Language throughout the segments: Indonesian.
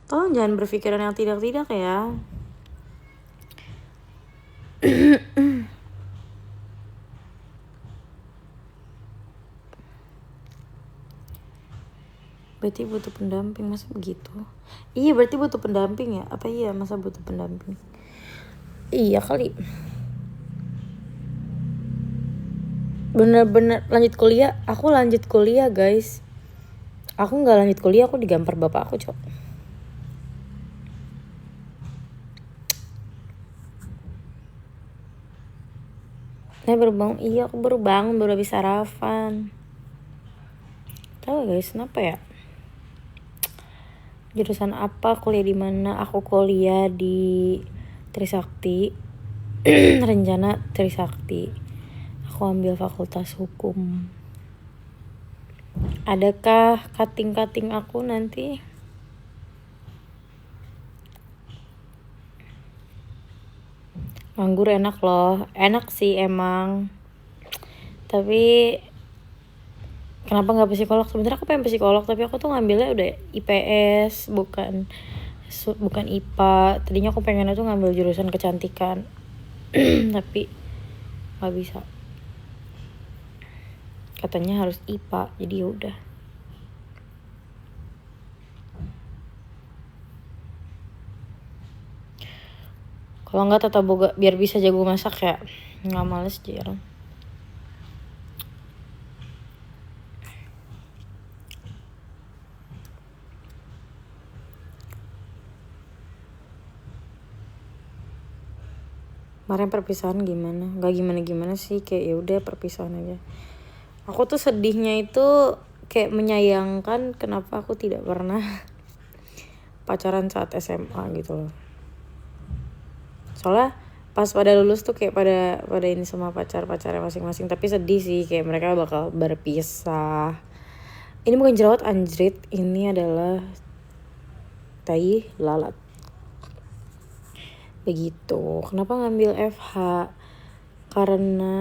Tolong jangan berpikiran yang tidak-tidak ya. Berarti butuh pendamping, masa begitu? Iya berarti butuh pendamping ya? Apa iya masa butuh pendamping? Iya kali. Bener-bener lanjut kuliah. Aku lanjut kuliah guys. Aku gak lanjut kuliah, aku digampar bapak aku cok. Saya baru bangun, iya aku baru bangun, baru habis sarapan. Tahu guys, kenapa ya? Jurusan apa, kuliah di mana? Aku kuliah di Trisakti. Rencana Trisakti. Aku ambil fakultas hukum. Adakah cutting aku nanti? Nganggur enak loh. Enak sih emang. Tapi kenapa gak psikolog? Sebenernya aku pengen psikolog, tapi aku tuh ngambilnya udah IPS, bukan IPA. Tadinya aku pengennya tuh ngambil jurusan kecantikan. Tapi gak bisa. Katanya harus IPA, jadi yaudah. Kalau nggak tata boga biar bisa jago masak ya, nggak males jarang. Kemarin perpisahan gimana? Nggak gimana sih, kayak ya udah perpisahan aja. Aku tuh sedihnya itu kayak menyayangkan kenapa aku tidak pernah pacaran saat SMA gitu loh. Soalnya pas pada lulus tuh kayak pada ini semua pacarnya masing-masing, tapi sedih sih kayak mereka bakal berpisah. Ini bukan jerawat anjrit, ini adalah tai lalat. Begitu. Kenapa ngambil FH? Karena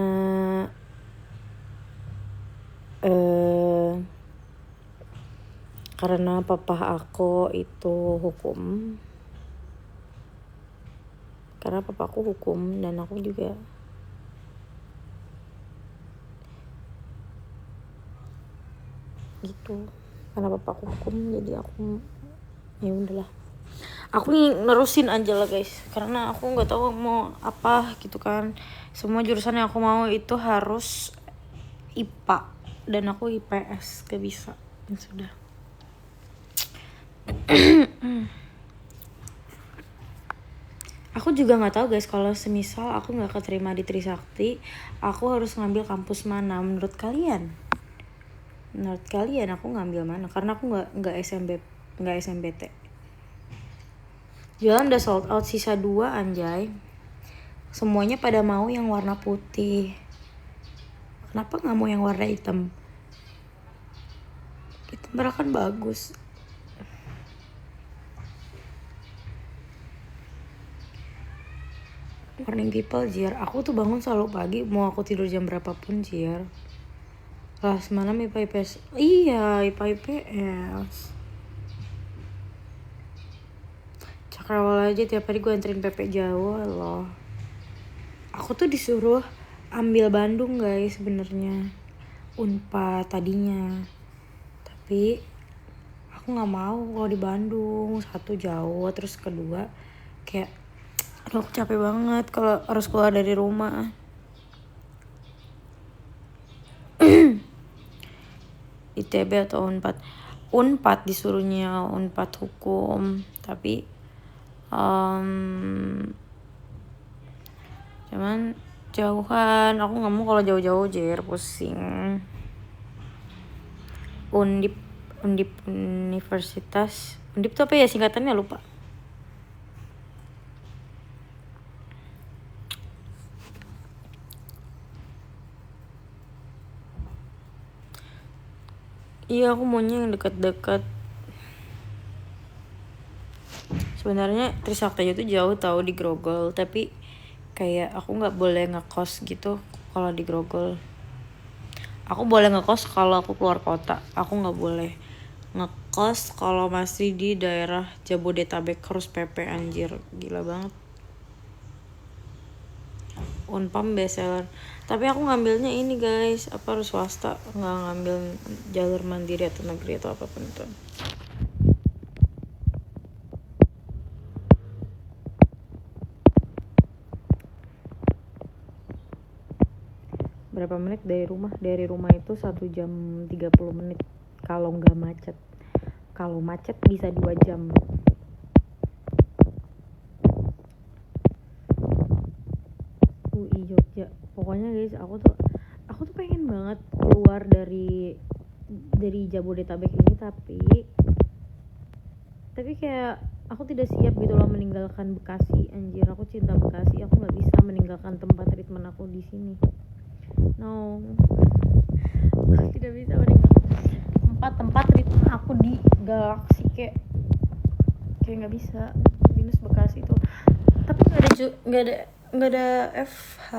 papa aku itu hukum. Karena papaku hukum dan aku juga. Gitu. Karena papaku hukum jadi aku ya udahlah. Aku nerusin aja lah guys, karena aku nggak tahu mau apa gitu kan. Semua jurusan yang aku mau itu harus IPA dan aku IPS, gak bisa. Ya sudah. Aku juga nggak tahu guys, kalau semisal aku nggak keterima di Trisakti, aku harus ngambil kampus mana? Menurut kalian aku ngambil mana? Karena aku nggak SMBT. Jualan udah sold out, sisa 2 anjay. Semuanya pada mau yang warna putih. Kenapa nggak mau yang warna hitam? Hitam merah kan bagus. Morning people Jir, aku tuh bangun selalu pagi, mau aku tidur jam berapapun Jir. Lah semalam IPA IPS. Iya, IPA IPS. Cakrawala aja tiap hari gue anterin PP Jawa loh. Aku tuh disuruh ambil Bandung guys sebenarnya. Unpad tadinya. Tapi aku nggak mau kalau di Bandung. Satu jauh, terus kedua kayak aduh aku capek banget kalau harus keluar dari rumah. ITB atau Unpad disuruhnya Unpad hukum, tapi cuman jauhan, aku nggak mau kalau jauh-jauh Jir, pusing. Undip Universitas Undip tuh apa ya singkatannya, lupa. Iya aku maunya yang dekat-dekat. Sebenarnya Trisakti itu jauh tahu di Grogol, tapi kayak aku nggak boleh ngekos gitu kalau di Grogol. Aku boleh ngekos kalau aku keluar kota, aku nggak boleh ngekos ngekos kalau masih di daerah Jabodetabek harus PP anjir, gila banget. Unpam bestseller. Tapi aku ngambilnya ini guys, apa harus swasta, nggak ngambil jalur mandiri atau negeri atau apapun itu. Berapa menit dari rumah? Dari rumah itu 1 jam 30 menit kalau nggak macet. Kalau macet bisa 2 jam. UI Jogja. Pokoknya guys, aku tuh pengen banget keluar dari Jabodetabek ini, tapi kayak aku tidak siap gitu loh meninggalkan Bekasi. Anjir, aku cinta Bekasi, aku nggak bisa meninggalkan tempat treatment aku di sini. No, tidak bisa meninggalkan tempat treatment aku di Galaxy, kayak nggak bisa. Minus Bekasi tuh. Tapi nggak ada FH,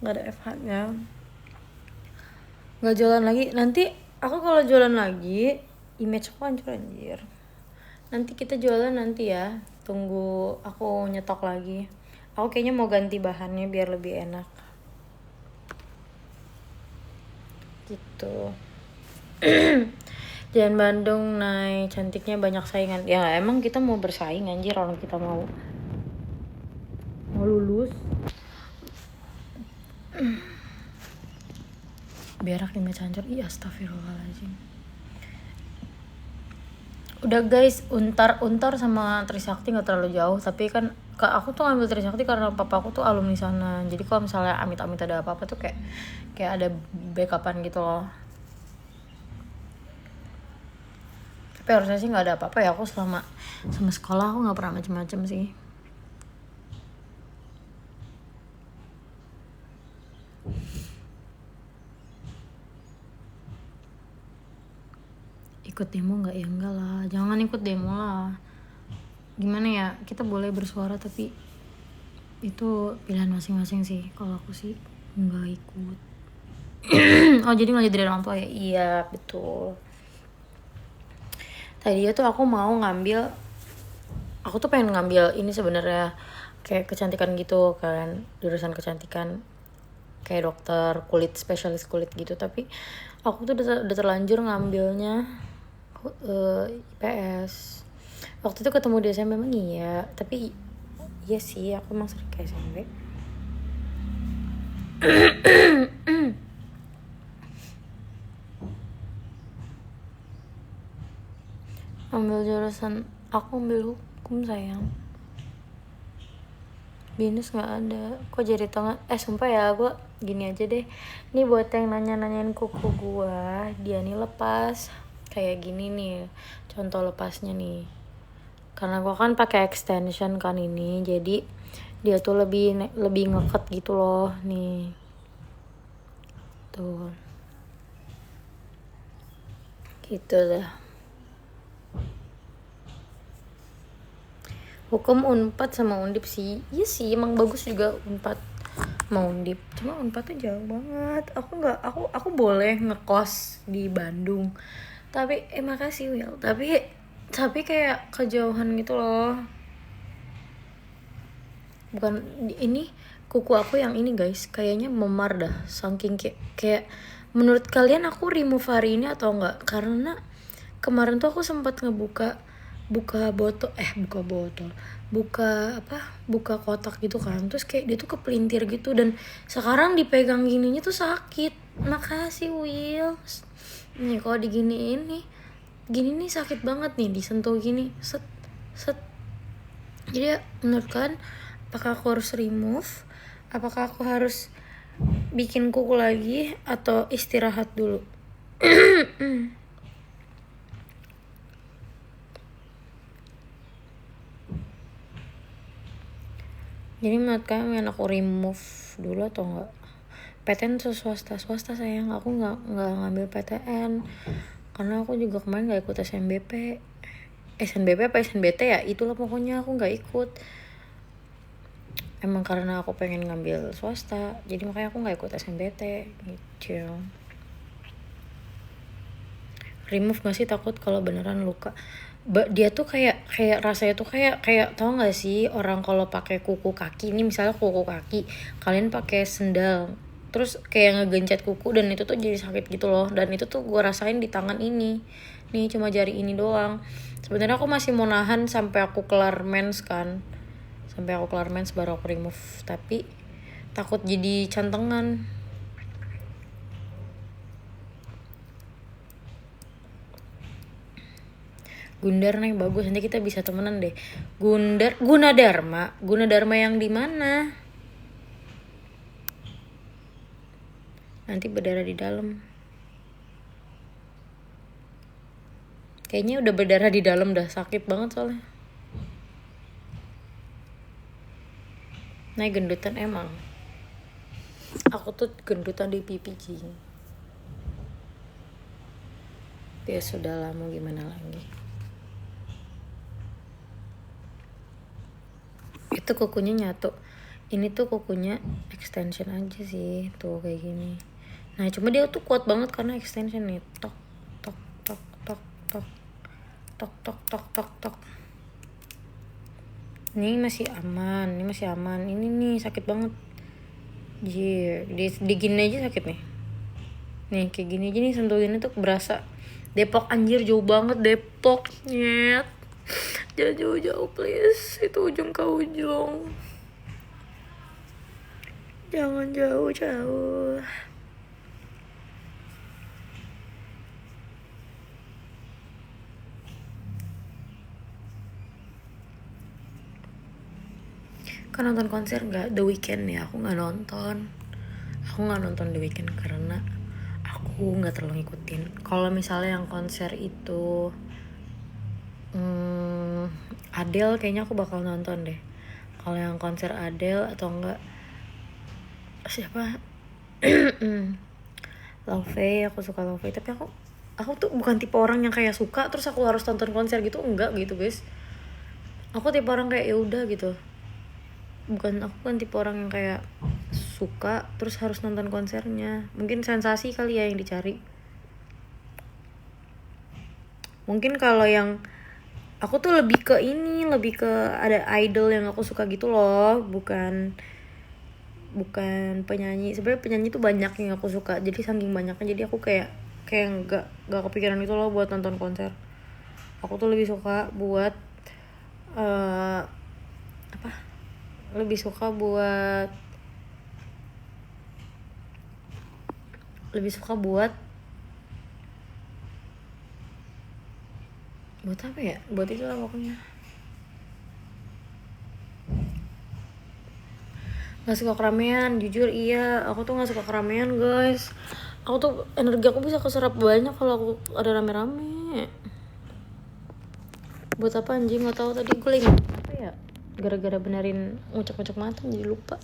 nggak ada FH nya, nggak jualan lagi. Nanti aku kalau jualan lagi image aku hancur anjir. Nanti kita jualan nanti ya, tunggu aku nyetok lagi. Aku kayaknya mau ganti bahannya biar lebih enak gitu. Jalan Bandung naik cantiknya banyak saingan. Ya emang kita mau bersaing anjir, orang kita mau lulus. Berak image hancur. Iya, astagfirullahaladzim. Udah guys, Untar sama Trisakti nggak terlalu jauh, tapi kan aku tuh ambil Trisakti karena papa aku tuh alumni sana. Jadi kalau misalnya amit-amit ada apa-apa tuh kayak ada backupan gitu loh. Tapi harusnya sih nggak ada apa-apa ya, aku sama sekolah aku nggak pernah macem-macem sih. Ikut demo nggak? Ya enggak lah, jangan ikut demo lah. Gimana ya, kita boleh bersuara tapi itu pilihan masing-masing sih. Kalau aku sih nggak ikut. Oh jadi ngeliat dari orang tua ya? Iya betul. Tadi tuh aku mau ngambil, aku tuh pengen ngambil ini sebenarnya, kayak kecantikan gitu kan, jurusan kecantikan kayak dokter kulit, spesialis kulit gitu. Tapi aku tuh udah terlanjur ngambilnya IPS. Waktu itu ketemu di SMP memang iya, tapi iya sih aku emang sering ke SMP. Ambil jurusan, aku ambil hukum sayang. Binus nggak ada. Kok jadi tengah? Sumpah ya, gue gini aja deh. Nih buat yang nanyain kuku gue, dia nih lepas kayak gini nih. Contoh lepasnya nih. Karena gue kan pakai extension kan ini, jadi dia tuh lebih ngeket gitu loh nih. Tuh. Gitu dah. Hukum Unpad sama Undip sih. Iya sih, emang bagus juga Unpad sama Undip. Cuma Unpad tuh jauh banget. Aku boleh ngekos di Bandung. Tapi makasih Will. Tapi kayak kejauhan gitu loh. Bukan ini kuku aku yang ini guys, kayaknya memar dah. Saking kayak menurut kalian aku remove hari ini atau enggak? Karena kemarin tuh aku sempat buka kotak gitu kan, terus kayak dia tuh kepelintir gitu, dan sekarang dipegang gininya tuh sakit. Makasih Will. Nih kalau diginiin nih, gini nih sakit banget nih, disentuh gini set. Jadi menurut kalian apakah aku harus remove, apakah aku harus bikin kuku lagi, atau istirahat dulu? Jadi menurut kalian aku remove dulu atau enggak? PTN tuh swasta sayang, aku nggak ngambil PTN karena aku juga kemarin nggak ikut SNBP apa SNBT ya, itulah pokoknya aku nggak ikut. Emang karena aku pengen ngambil swasta, jadi makanya aku nggak ikut SNBT gitu. remove gak sih? Takut kalau beneran luka. Dia tuh kayak rasanya tuh kayak tau gak sih orang kalau pakai kuku kaki, ini misalnya kuku kaki kalian pakai sendal terus kayak ngegencet kuku dan itu tuh jadi sakit gitu loh. Dan itu tuh gue rasain di tangan ini nih, cuma jari ini doang. Sebenarnya aku masih mau nahan sampai aku kelar mens kan, sampai aku kelar mens baru aku remove, tapi takut jadi cantengan. Gundar nih bagus, nanti kita bisa temenan deh. Gunadarma yang di mana? Nanti berdarah di dalam. Kayaknya udah berdarah di dalam, dah sakit banget soalnya. Nah gendutan emang. Aku tuh gendutan di pipi Ji. Ya sudah lah, mau gimana lagi. Itu kukunya nyatu. Ini tuh kukunya extension aja sih, tuh kayak gini. Nah cuma dia tuh kuat banget karena extension nih. Tok tok tok tok tok tok tok tok tok tok. Ini masih aman. Ini nih sakit banget. Di gini aja sakit nih. Nih kayak gini aja nih, sentuh gini tuh berasa. Depok anjir, jauh banget Depok. Nyet. Jangan jauh-jauh please. Itu ujung ke ujung. Jangan jauh-jauh. Kan nonton konser nggak? The Weeknd ya, aku nggak nonton The Weeknd karena aku nggak terlalu ngikutin. Kalau misalnya yang konser itu Adele, kayaknya aku bakal nonton deh. Kalau yang konser Adele atau enggak siapa Love, aku suka Love, tapi aku tuh bukan tipe orang yang kayak suka terus aku harus tonton konser gitu, enggak gitu guys. Aku tipe orang kayak ya udah gitu. Aku kan tipe orang yang kayak suka terus harus nonton konsernya. Mungkin sensasi kali ya yang dicari. Mungkin kalau yang aku tuh lebih ke ada idol yang aku suka gitu loh, bukan penyanyi. Sebenarnya penyanyi tuh banyak yang aku suka, jadi saking banyaknya jadi aku kayak nggak kepikiran itu loh buat nonton konser. Aku tuh lebih suka buat lebih suka buat apa ya, buat itu lah pokoknya. Gak suka keramaian, jujur iya, aku tuh gak suka keramaian guys. Aku tuh energi aku bisa keserap banyak kalau aku ada rame-rame. Buat apa anjing, gak tahu tadi gue lagi apa ya, gara-gara benerin ngucek-ngucek mata jadi lupa.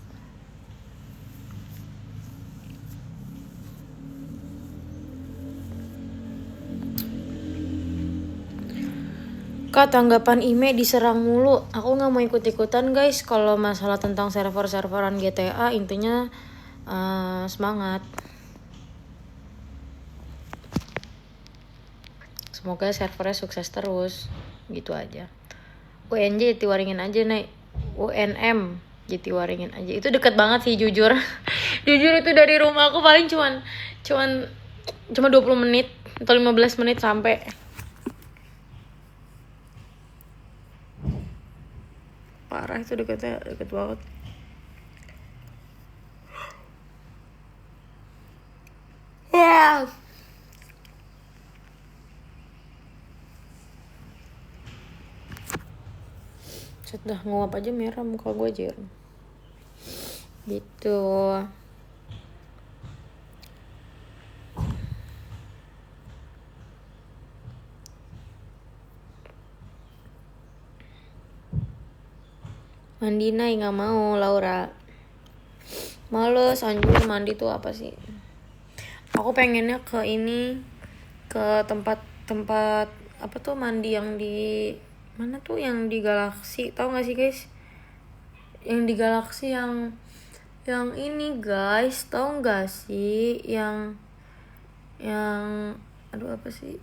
Kak, tanggapan Ime diserang mulu. Aku gak mau ikut-ikutan guys. Kalau masalah tentang server-serveran GTA, intinya semangat. Semoga servernya sukses terus. Gitu aja. UNJ Jatiwaringin aja nih. UNM Jatiwaringin aja. Itu deket banget sih jujur. Jujur itu dari rumah aku paling cuman 20 menit atau 15 menit sampai. Parah, itu deket banget. Yeah. Sudah nguap aja merah muka gue aja. Gitu. Mandi Nay, nggak mau. Laura males anjir, mandi tuh apa sih. Aku pengennya ke tempat apa tuh mandi yang di mana tuh, yang di Galaxy, tahu nggak sih guys, yang di Galaxy yang ini guys, tahu nggak sih yang aduh apa sih,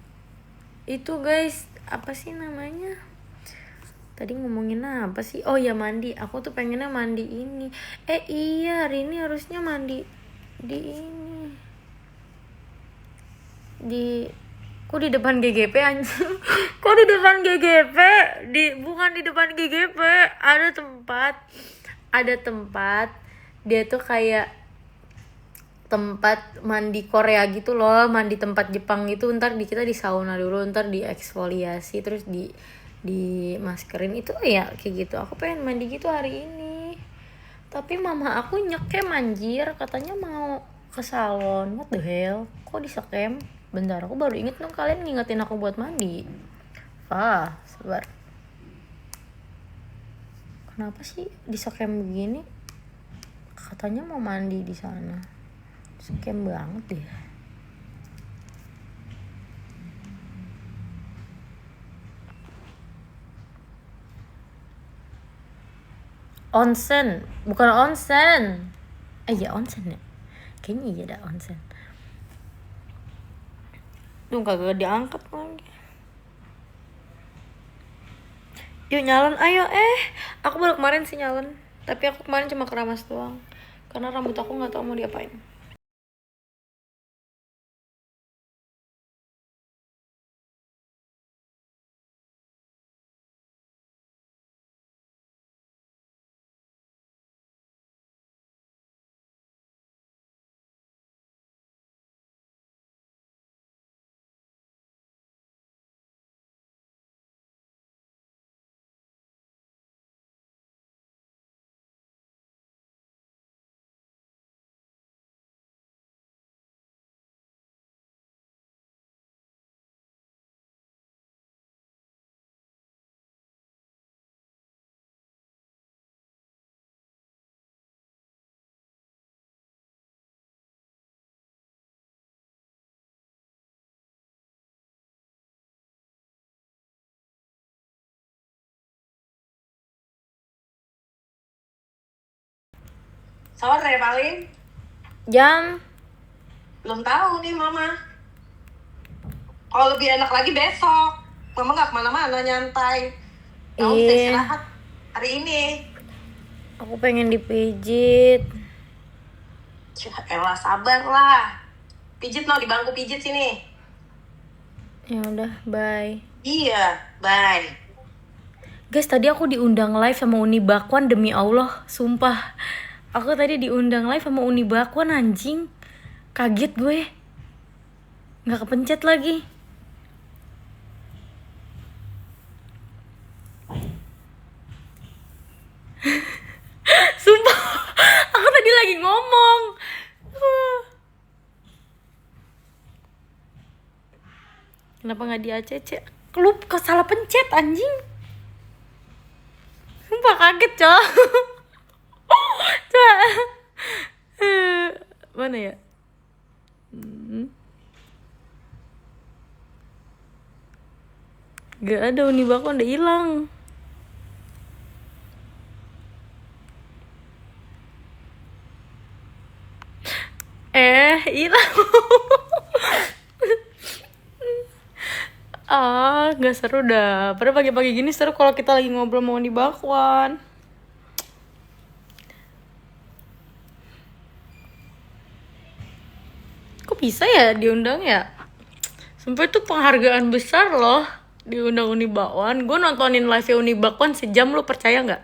Itu guys, apa sih namanya? Tadi ngomongin apa sih? Oh ya mandi. Aku tuh pengennya mandi ini. Iya, hari ini harusnya mandi di ini. Kok di depan GGP anjing? Kok di depan GGP? Bukan di depan GGP. Ada tempat. Dia tuh kayak tempat mandi Korea gitu loh, mandi tempat Jepang gitu. Ntar kita di sauna dulu, ntar di eksfoliasi, terus di maskerin itu ya kayak gitu. Aku pengen mandi gitu hari ini, tapi mama aku nyekem anjir, katanya mau ke salon. What the hell, kok disekem? Bentar, aku baru inget dong, kalian ngingetin aku buat mandi. Sabar, kenapa sih disekem begini? Katanya mau mandi di sana, scam banget deh. Onsen, bukan onsen. Iya onsen ya, kayaknya iya ada onsen. Tuh kagak diangkat lagi. Yuk nyalon, ayo. Aku baru kemarin sih nyalon, tapi aku kemarin cuma keramas doang karena rambut aku nggak tahu mau diapain. Sore paling. Jam Belum tahu nih mama. Kalau lebih enak lagi besok. Mama nggak kemana-mana, nyantai. Kamu bisa istirahat hari ini. aku pengen dipijit. Elah, sabar lah. Pijit no, di bangku pijit sini. Ya udah, bye. Iya, bye. Guys, tadi aku diundang live sama Uni Bakwan, demi Allah, sumpah. Aku tadi diundang live sama Uni Bakwan, anjing. Kaget gue. Nggak kepencet lagi. Sumpah, aku tadi lagi ngomong. Kenapa nggak di ACC? Klub salah pencet anjing. Sumpah kaget coy. Coba. Mana ya? Gak ada, Uni Bakwan udah hilang. Hilang. Gak seru dah. Padahal pagi-pagi gini seru kalau kita lagi ngobrol mau di Bakwan. Kok bisa ya diundang ya? Sumpah itu penghargaan besar loh, diundang Uni Bakwan. Gue nontonin live Uni Bakwan sejam, lo percaya nggak?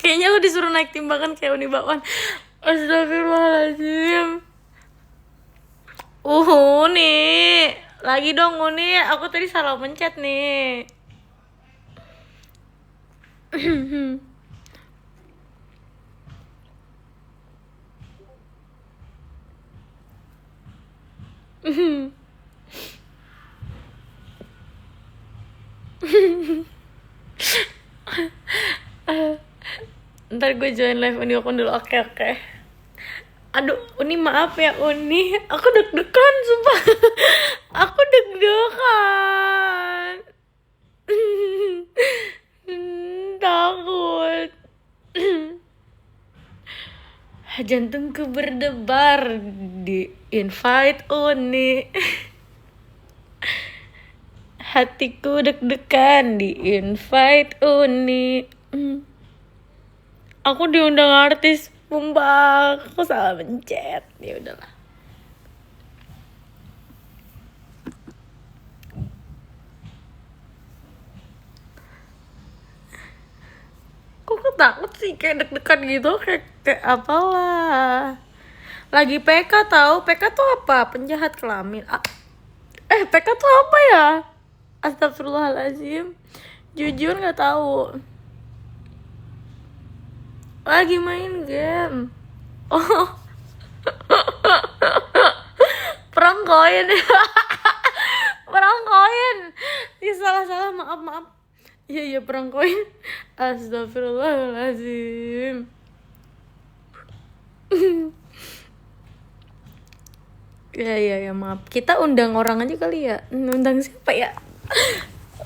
Kayaknya lo disuruh naik timbangan kayak Uni Bakwan. Astagfirullahaladzim. Uni, lagi dong Uni. Aku tadi salah pencet nih. Ntar gue join live Uni Bakwan dulu. Oke. Aduh, Uni maaf ya Uni. Aku deg-degan sumpah. Aku deg-degan. Takut. Jantungku Ku berdebar di invite Uni. Hatiku deg-degan di invite Uni. Aku diundang artis, sumpah. Aku salah mencet. Ya udahlah. Kok takut sih, kayak deg-degan gitu, kayak apalah. Lagi PK tahu, PK tuh apa? Penjahat kelamin. PK tuh apa ya? Astagfirullahaladzim. Jujur nggak tahu. Lagi main game. Oh. Perang koin. Perang koin. Ya salah, maaf. Iya perang koin. Astagfirullahaladzim. Ya maaf. Kita undang orang aja kali ya. Undang siapa ya?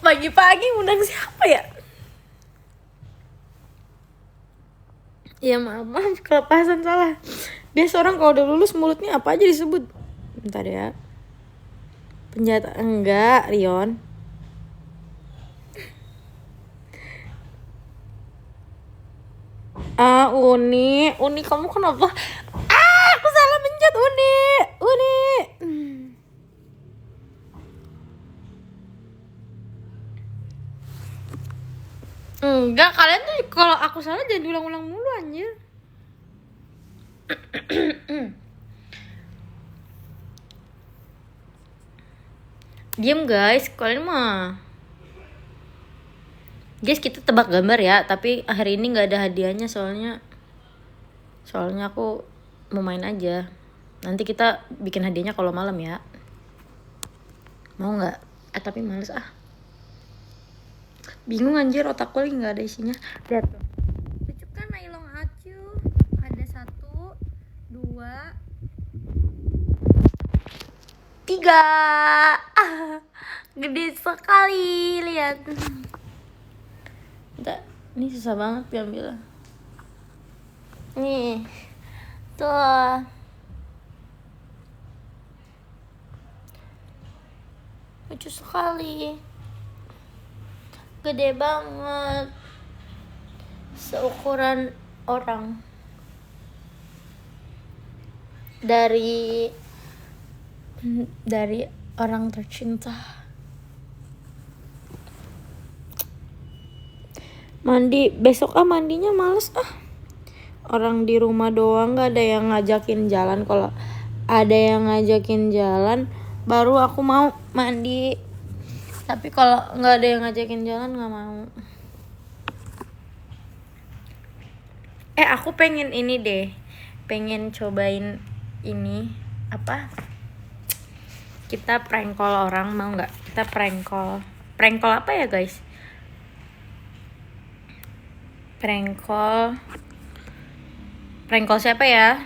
Pagi-pagi undang siapa ya? Ya maaf kelepasan salah. Biasa orang kalau udah lulus mulutnya apa aja disebut. Bentar ya. Penjahat enggak, Rion. Uni kamu kenapa? Aku salah mencet Uni. Enggak, kalian tuh kalau aku salah jangan diulang-ulang mulu anjir. Diam guys, kalian mah. Guys, kita tebak gambar ya, tapi hari ini nggak ada hadiahnya soalnya aku mau main aja. Nanti kita bikin hadiahnya kalau malam ya. Mau nggak? Tapi males ah. Bingung anjir, otakku lagi nggak ada isinya. Lihat tuh. Lucu kan Nailong Acu? Ada 1, 2, 3. Gede sekali, lihat. Bentar, ini susah banget diambil. Nih, tuh. Lucu sekali. Gede banget. Seukuran orang. Dari orang tercinta. Mandi besok mandinya males orang di rumah doang, nggak ada yang ngajakin jalan. Kalau ada yang ngajakin jalan baru aku mau mandi, tapi kalau nggak ada yang ngajakin jalan nggak mau. Aku pengen ini deh, pengen cobain ini apa, kita prank call orang, mau nggak? Kita prank call apa ya guys? Prank call siapa ya?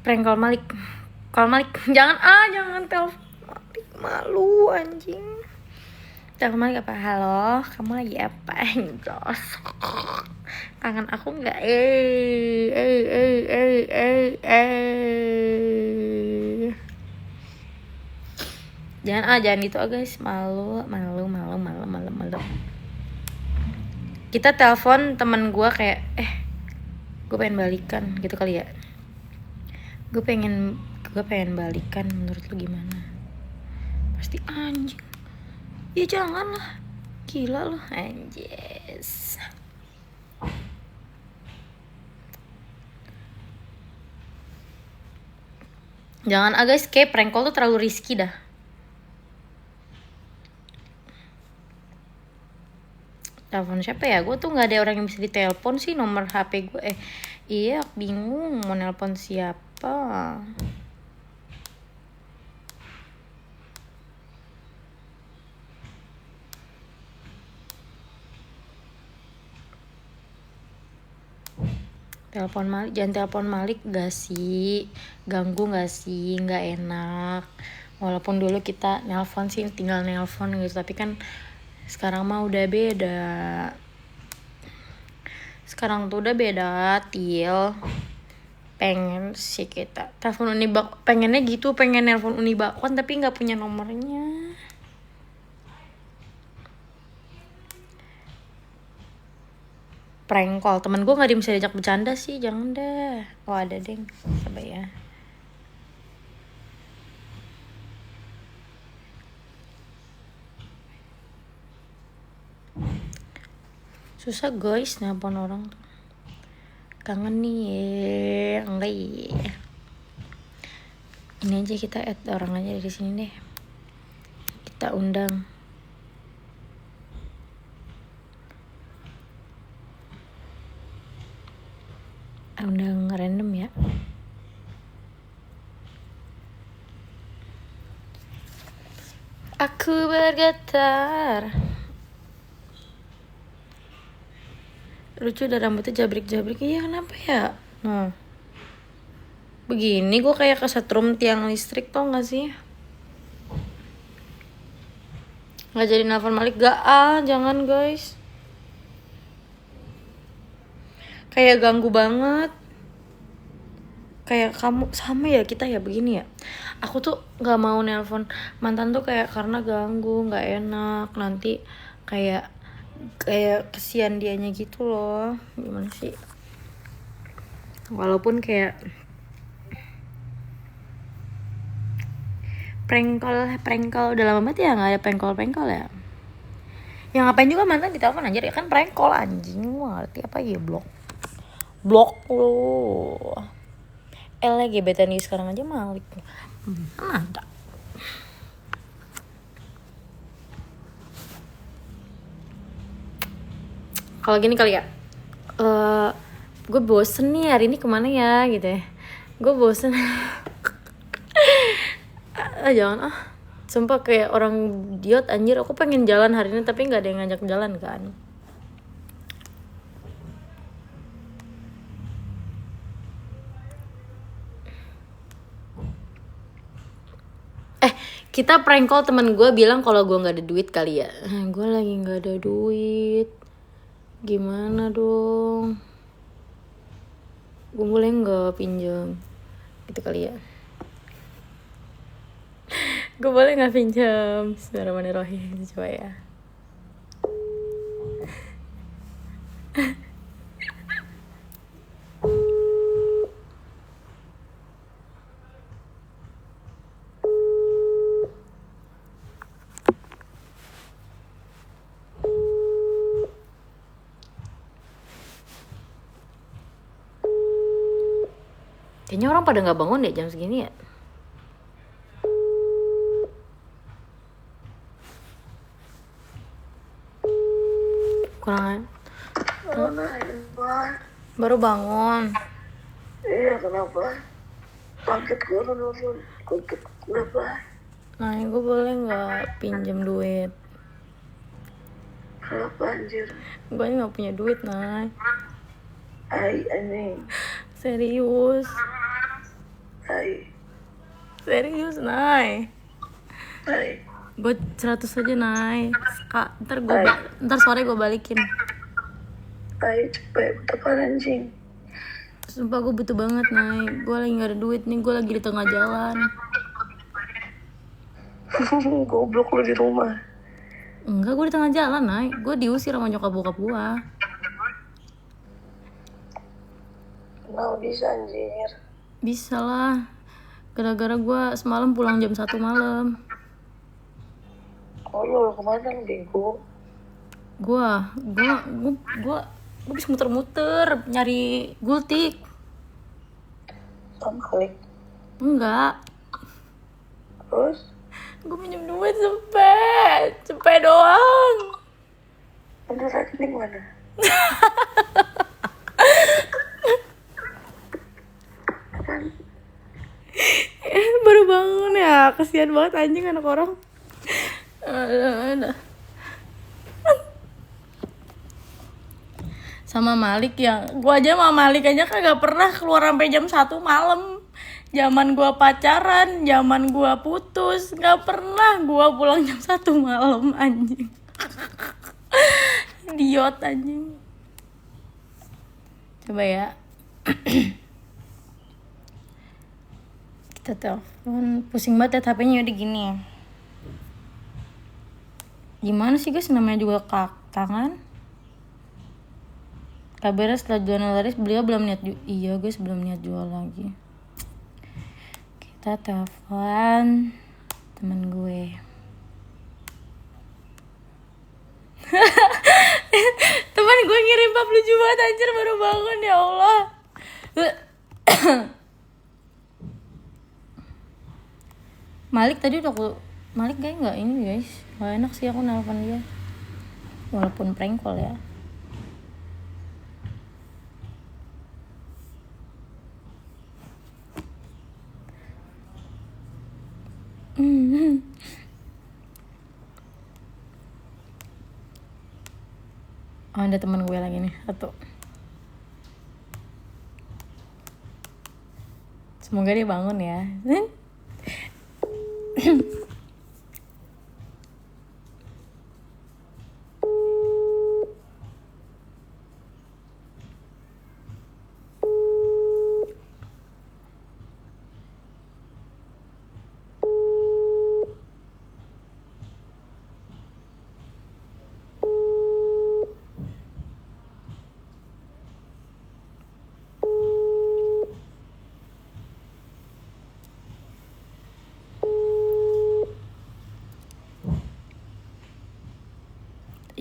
Prank call Malik. Jangan telepon Malik, malu anjing. Telepon Malik apa? Halo, kamu lagi apa? Jos. Kangen aku nggak? Jangan itu guys, malu. Kita telepon teman gue kayak gue pengen balikan gitu kali ya. Gue pengen balikan, menurut lu gimana? Pasti anjing. Ya janganlah, gila lu anjis. Jangan guys, kayak prank call tuh terlalu risky dah. Telepon siapa ya? Gue tuh nggak ada orang yang bisa ditelepon sih, nomor HP gue. Iya, bingung mau nelpon siapa. Telepon Malik, jangan telepon Malik gak sih? Ganggu gak sih? Gak enak. Walaupun dulu kita nelpon sih tinggal nelpon gitu, tapi kan sekarang mah udah beda. Sekarang tuh udah beda, Til. Pengen sih kita telepon Unibak, pengennya gitu, pengen nelpon Unibakon tapi nggak punya nomornya. Prank call temen gue nggak bisa diajak bercanda sih, jangan deh. Oh ada deng, coba ya. Susah guys nelpon orang tuh. Kangen nih ya, enggak ya. Ini aja kita add orang aja dari sini deh. Kita undang. Undang random ya. Aku bergetar. Lucu dah rambutnya jabrik-jabrik. Iya kenapa ya? Nah. Begini gue kayak kesetrum tiang listrik, tau gak sih? Gak jadi nelfon Malik. Gak jangan guys. Kayak ganggu banget. Kayak kamu sama ya kita ya begini ya. Aku tuh gak mau nelpon mantan tuh kayak karena ganggu, gak enak. Nanti kayak kesian dianya gitu loh. Gimana sih? Walaupun kayak prank call udah lama banget ya nggak ada prank call ya. Yang ngapain juga mantan ditelepon anjir ya kan prank call anjing. Wah, ngerti apa ya blok lo. LGBT nih sekarang aja Malik. Ada. Kalau gini kali ya. Gue bosen nih hari ini kemana ya gitu ya. Gue bosen. Jangan sumpah kayak orang idiot anjir. Aku pengen jalan hari ini tapi nggak ada yang ngajak jalan kan. Kita prank call teman gue bilang kalau gue nggak ada duit kali ya. Gue lagi nggak ada duit. Gimana dong? Gue boleh nggak pinjam? Gitu kali ya. Gue boleh nggak pinjam? Bismillahirrahmanirrahim. Coba ya. Kayaknya orang pada nggak bangun deh jam segini ya. Kurang. Baru bangun. Iya kenapa? Kaget gue nelfon. Kaget kenapa? Nah, gue boleh nggak pinjam duit? Kenapa anjir? Gue nggak punya duit, Nay. Anjing. Serius. Serius, Nay. Gue 100 aja, Nay. Ntar sore gue balikin. Cepet tepan anjing. Sumpah gue butuh banget, Nay. Gue lagi gak ada duit nih, gue lagi di tengah jalan. Goblok lu di rumah. Enggak, gue di tengah jalan, Nay. Gue diusir sama nyokap bokap gue. Kenapa bisa anjir? Bisa lah. Gara-gara gue semalam pulang jam 1 malam. Oh lu kemana lu bego? Gue bisa muter-muter nyari gultik. Sama klik. Enggak. Terus? Gue pinjam duit cepet doang. Udah rekening mana? Baru bangun ya, kasihan banget anjing anak orang. Ada. Sama Malik yang gue aja sama Malik aja kagak pernah keluar sampai jam 1 malam. Zaman gua pacaran, zaman gua putus, nggak pernah gua pulang jam 1 malam anjing. Idiot anjing. Coba ya. Kita telepon. Pusing banget ya HP-nya udah gini. Gimana sih guys, namanya juga kangen. Kabarnya setelah jualan laris beliau belum niat iya guys, belum niat jual lagi. Kita telepon temen gue. Teman gue ngirim pap lucu banget anjir, baru bangun ya Allah. Malik tadi udah Malik kayak nggak ini guys, nggak enak sih aku nelpon dia walaupun prank call ya. Oh, ada teman gue lagi nih satu. Semoga dia bangun ya.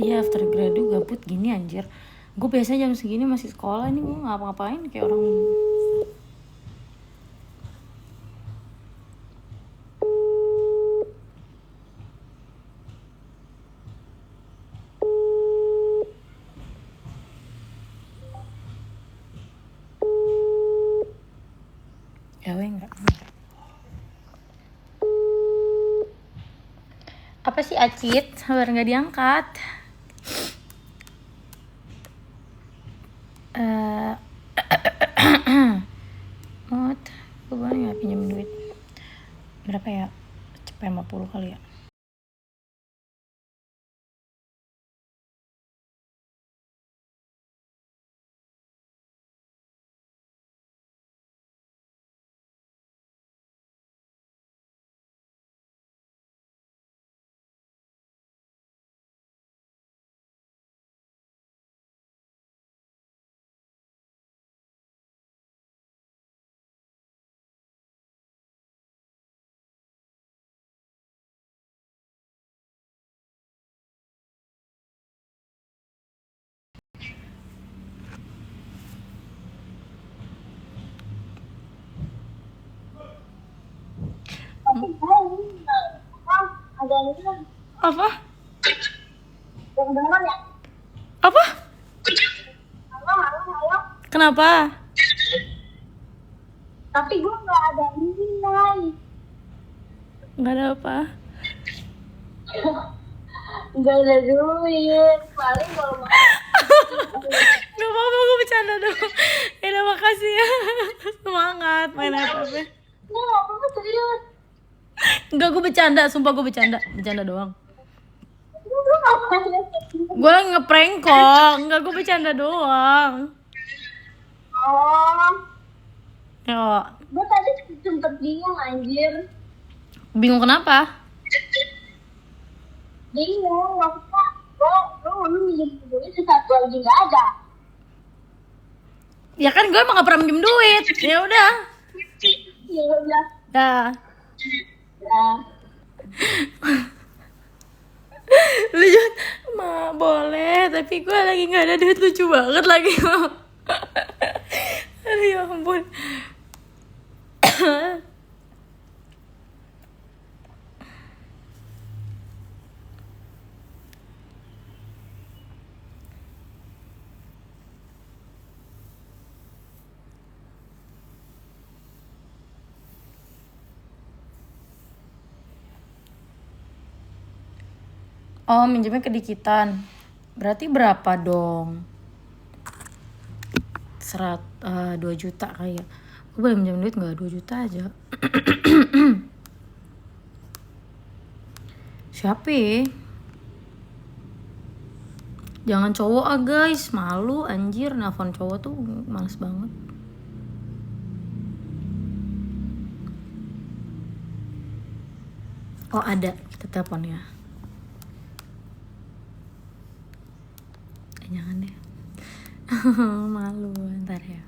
Iya, after gradu gabut gini anjir. Gue biasanya jam segini masih sekolah, ini gue ngapa-ngapain kayak orang. Ya weh, enggak. Apa sih Acit? Sabar nggak diangkat. Mot, gue boleh nggak pinjam duit? Berapa ya? Cepet 50 kali ya. Ada ini Apa? dengar ya? Apa? Halo. Kenapa? Tapi gue nggak ada nilai. Nggak ada apa? Nggak ada duit. Paling kalau mau. Gak apa-apa, gue bercanda dong. Ya makasih ya. Semangat main apa? Nggak apa-apa serius. Enggak, gue bercanda, sumpah gue bercanda doang. Gue ngapain? Gue lagi ngeprank kok, enggak, gue bercanda doang. Oh, Ya, gue tadi sempet bingung anjir. bingung kenapa? Bingung, maksudnya gue mau minjem duit satu lagi nggak ada. Ya kan gue emang gak pernah minjem duit. Ya udah. Ya udah. Dah. Ya. Lucu. Ma, boleh, tapi gue lagi gak ada duit, lucu banget lagi. Aduh ya ampun. Oh, minjemnya kedikitan. Berarti berapa dong? 2 juta kali ya. Gue boleh minjem duit gak? 2 juta aja. Siapa ya? Jangan cowok guys, malu anjir, nelfon cowok tuh males banget. Oh ada, kita telepon ya. Jangan deh. Malu, ntar ya.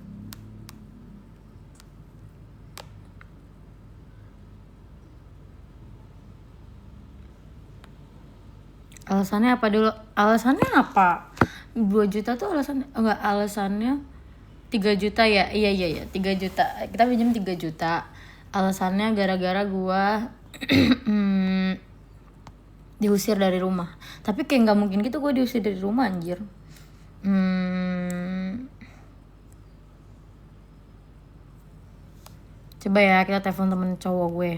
Alasannya apa dulu? Alasannya apa? 2 juta tuh alasannya? Enggak, alasannya 3 juta ya? Iya 3 juta. Kita pinjam 3 juta. Alasannya gara-gara gua diusir dari rumah. Tapi kayak gak mungkin gitu gue diusir dari rumah anjir. Coba ya kita telepon temen cowok gue.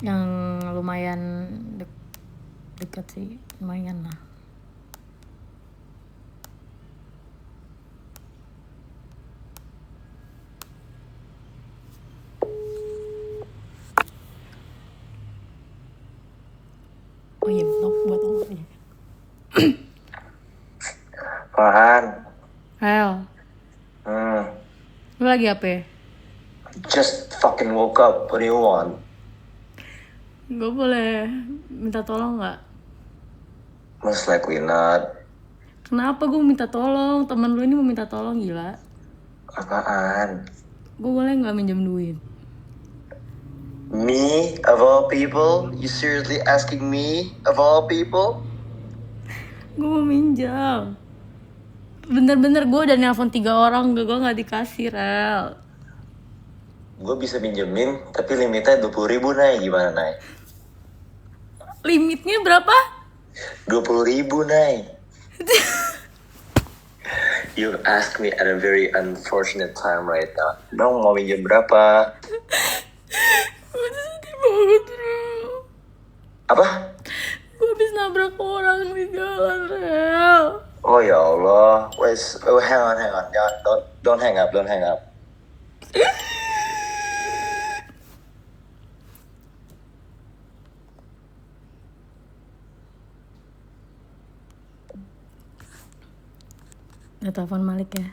Yang lumayan deket sih, lumayan lah. Oh iya, buat ongkosnya. Farhan. Hel. Lu lagi apa ya? Just fucking woke up. What do you want? Gue boleh minta tolong gak? Most likely not. Kenapa gue minta tolong? Temen lu ini mau minta tolong, gila. Apaan? Gue boleh gak minjem duit? Me, of all people? You seriously asking me, of all people? Gue mau minjam. Bener-bener gue udah nelpon 3 orang, gue gak dikasih, Rel. Gue bisa minjemin, tapi limitnya 20.000, Nay. Gimana, Nay? Limitnya berapa? 20.000, Nay. You ask me at a very unfortunate time right now. Dong, mau minjem berapa? Gue tuh sedih banget, Rel. Apa? Gue habis nabrak orang di jalan, Rel. Oh ya Allah. Wait, hang on. Don't hang up. Udah telepon Malik ya.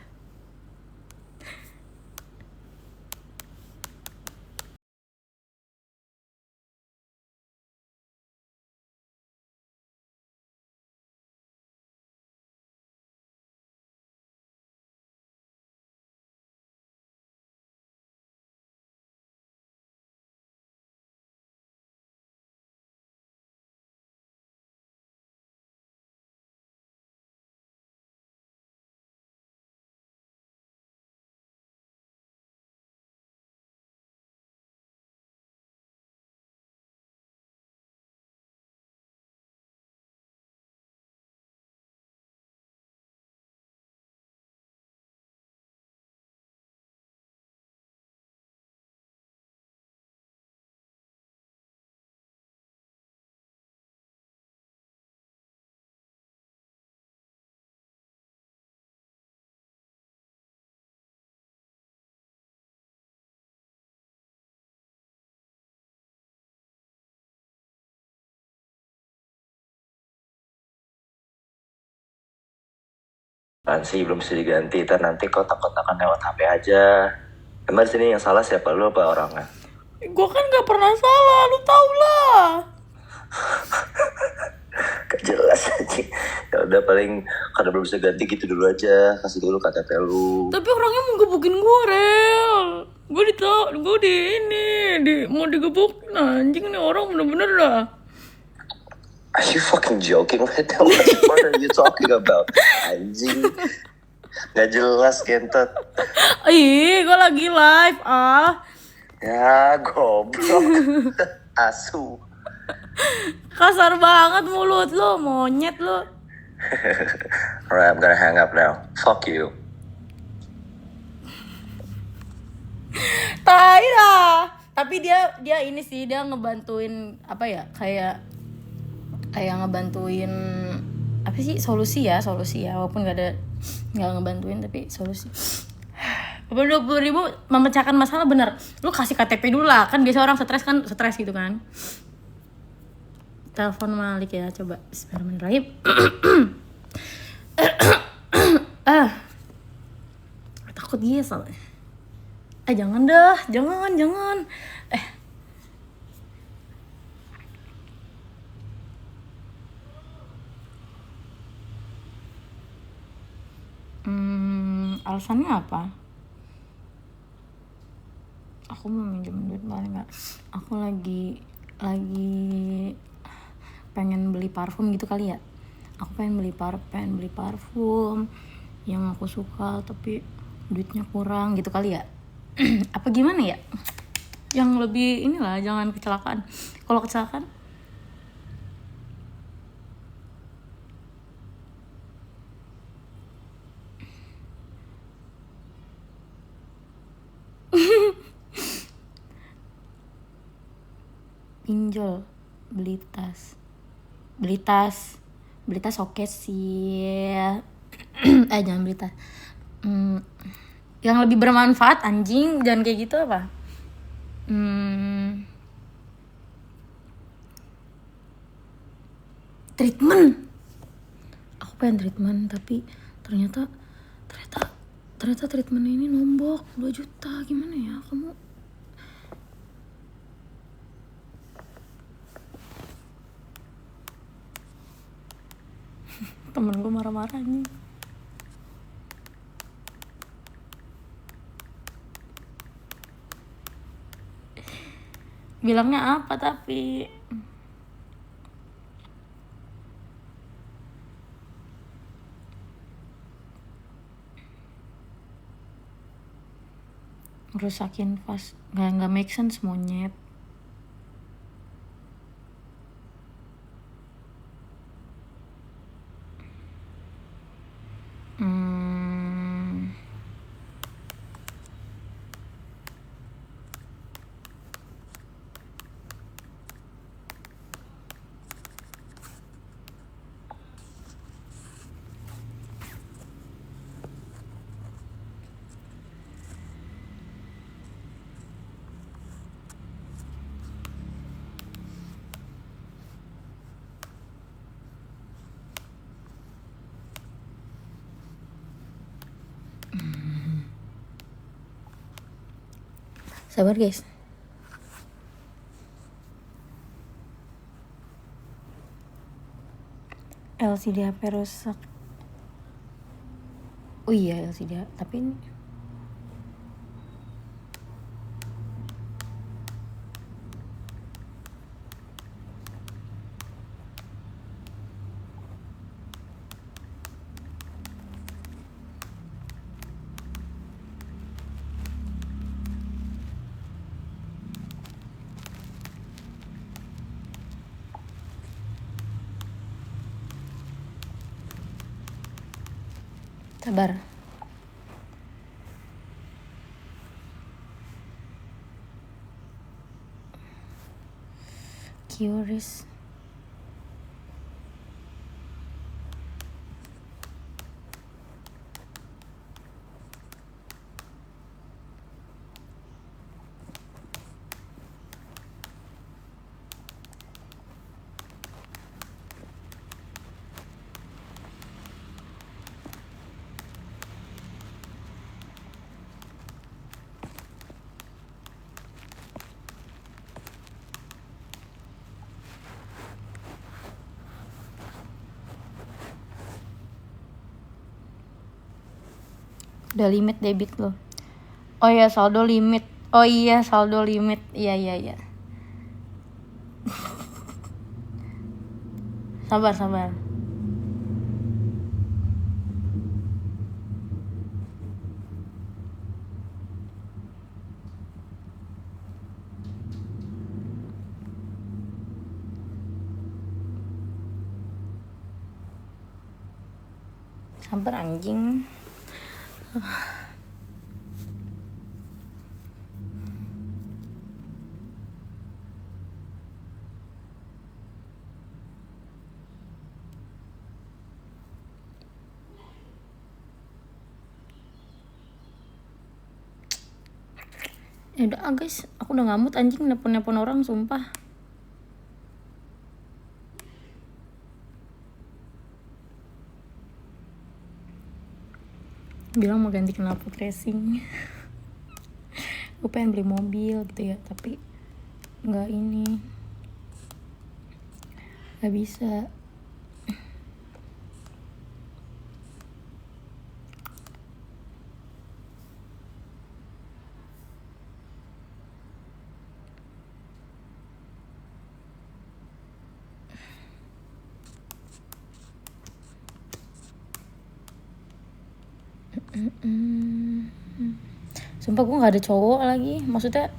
Sih belum bisa diganti, nanti kotak-kotakan lewat HP aja. Emang di sini yang salah siapa, lu apa orangnya? Gue kan gak pernah salah, lu tau lah. Gak jelas aja. Ya udah, paling karena belum bisa ganti gitu dulu aja. Kasih dulu KTP lu. Tapi orangnya mau gebukin gue, Rel. Gue mau digebukin, anjing nih orang bener-bener dah. Are you fucking joking right now? What are you talking about? Anjing. Gak jelas, kentot. Ih, gue lagi live, Ya, goblok. Asu. Kasar banget mulut lo, monyet lo. Alright, I'm gonna hang up now. Fuck you. Tai lah. Tapi dia ini sih, dia ngebantuin apa ya, kayak ngebantuin apa sih, solusi ya walaupun nggak ngebantuin tapi solusi. 20.000 memecahkan masalah bener. Lu kasih KTP dulu lah, kan biasa orang stres gitu kan. Telepon Malik ya, coba. Bismillahirrahmanirrahim. Takut dia soalnya. Jangan dah, jangan. Alasannya apa? Aku mau minjem duit paling nggak? Aku lagi pengen beli parfum gitu kali ya. Aku pengen beli parfum yang aku suka tapi duitnya kurang gitu kali ya. Apa gimana ya? Yang lebih inilah, jangan kecelakaan. Kalau kecelakaan pinjol, beli tas oke sih. Jangan beli tas. Yang lebih bermanfaat anjing, jangan kayak gitu apa. Treatment. Aku pengen treatment tapi ternyata treatment ini nombok 2 juta. Gimana ya kamu? Temen gue marah-marah nih. Bilangnya apa tapi? Ngerusakin pas nggak make sense monyet. Sabar guys. LCD HP rusak. Oh iya LCD, tapi ini sabar. Curious. Udah limit debit lo. Oh iya saldo limit. Iya. Sabar. Sabar anjing. Ya udah guys, aku udah ngamut anjing nelpon orang sumpah. Bilang mau ganti knalpot racing. Gue pengen beli mobil gitu ya, tapi nggak bisa. Sumpah gue nggak ada cowok lagi, maksudnya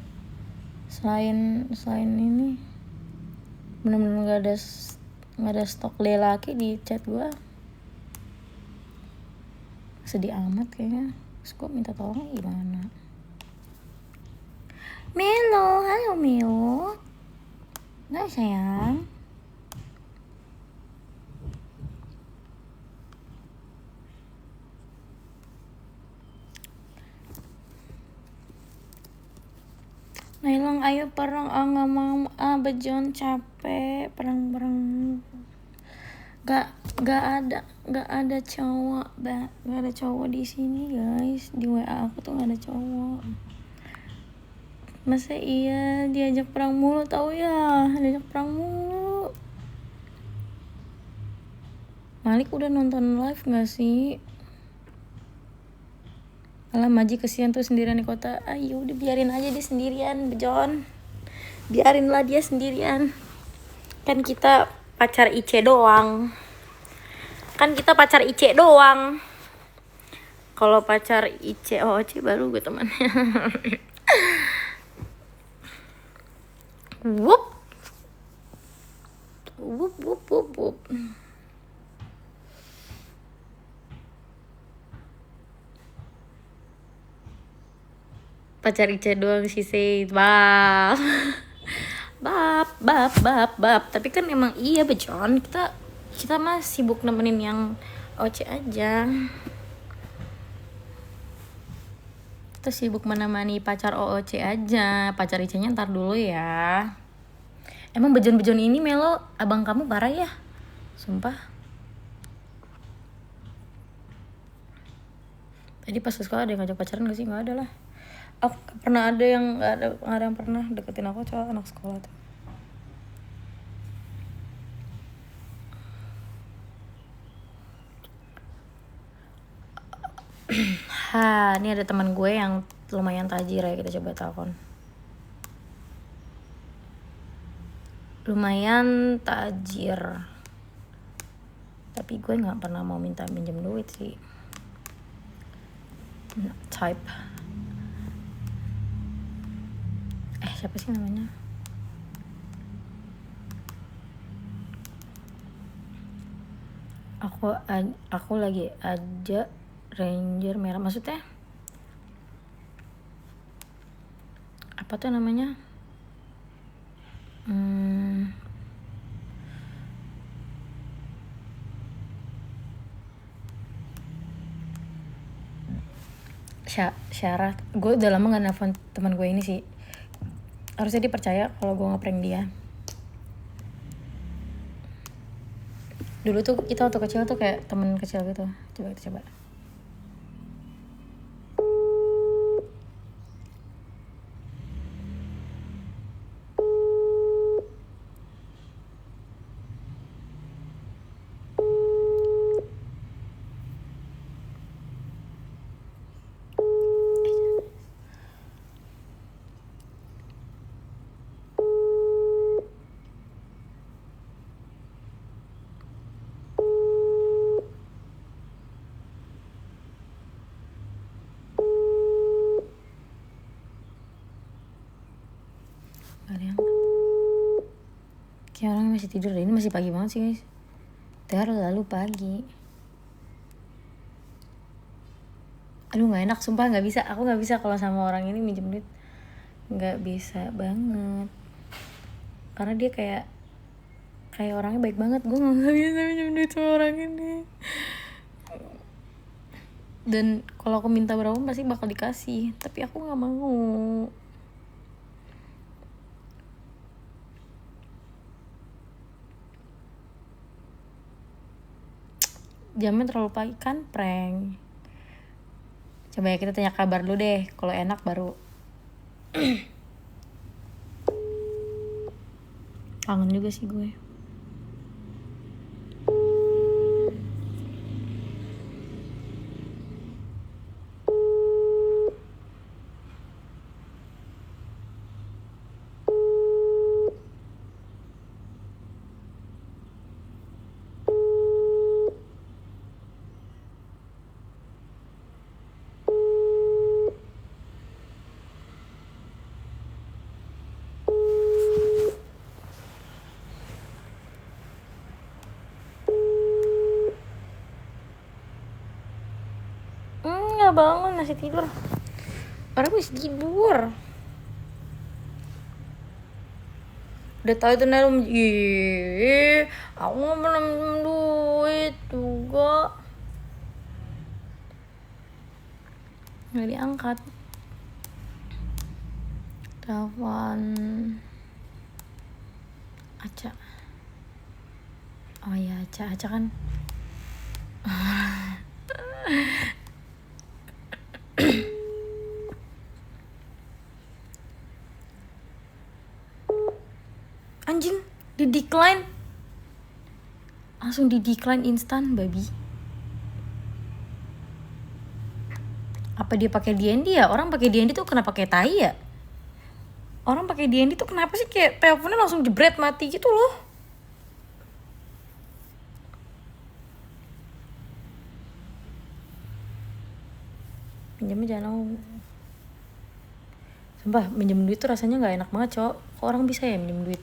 selain ini bener-bener nggak ada stok laki di chat gue. Sedih amat kayaknya. Terus gue minta tolong gimana? Melo, halo Melo. Nggak sayang. Nailang ayo perang, nggak mau, Bejon capek perang. Gak ada cowok, gak ada cowok di sini guys. Di WA aku tuh gak ada cowok. Masa iya diajak perang mulu, tahu ya, diajak perang mulu. Malik udah nonton live gak sih? Alah Maji kesian tuh sendirian di kota. Ayo udah biarin aja dia sendirian, Bejon. Biarinlah dia sendirian. Kan kita pacar IC doang. Kalau pacar IC OOC baru gue temannya. Wup. Pacar IC doang sih Said. Bab. Tapi kan emang iya Bejon, kita mah sibuk nemenin yang OC aja. Kita sibuk menemani pacar OOC aja. Pacar IC-nya ntar dulu ya. Emang Bejon ini Melo, abang kamu parah ya? Sumpah. Tadi pas ke sekolah ada yang ngajak pacaran gak sih? Gak ada lah. Aku pernah ada yang gak ada yang pernah deketin aku, cowok anak sekolah tuh. Ini ada teman gue yang lumayan tajir ya, kita coba telepon. Lumayan tajir. Tapi gue nggak pernah mau minta pinjam duit sih. Type. Siapa sih namanya? Aku lagi ada Ranger merah, maksudnya apa tuh namanya? Syarat. Gue udah lama gak nelfon teman gue ini sih. Harusnya dia percaya kalau gue ngeprank dia. Dulu tuh kita waktu kecil tuh kayak temen kecil gitu. Coba kita coba. Kayak orang masih tidur deh. Ini masih pagi banget sih guys. Terlalu pagi. Aduh gak enak sumpah, gak bisa. Aku gak bisa kalau sama orang ini minjem duit. Gak bisa banget. Karena dia kayak orangnya baik banget. Gue gak bisa minjem duit sama orang ini. Dan kalau aku minta berapa pasti bakal dikasih. Tapi aku gak mau. Jamnya terlalu pagi kan prank. Coba ya kita tanya kabar dulu deh. Kalau enak baru. Kangen juga sih gue. Nggak bangun, masih tidur. Orang masih tidur. Udah tahu itu Nel, aku nggak pernah minjem duit juga. Nggak diangkat. Telepon Aca. Oh iya, Aca kan. Anjing, di decline. Langsung di decline instan, babi. Apa dia pakai DND ya? Orang pakai DND tuh kenapa pakai tai ya? Orang pakai DND tuh kenapa sih kayak teleponnya langsung jebret mati gitu loh? Pinjamnya jangan mau. Sumpah, minjem duit tuh rasanya nggak enak banget, cowok. Kok orang bisa ya minjem duit?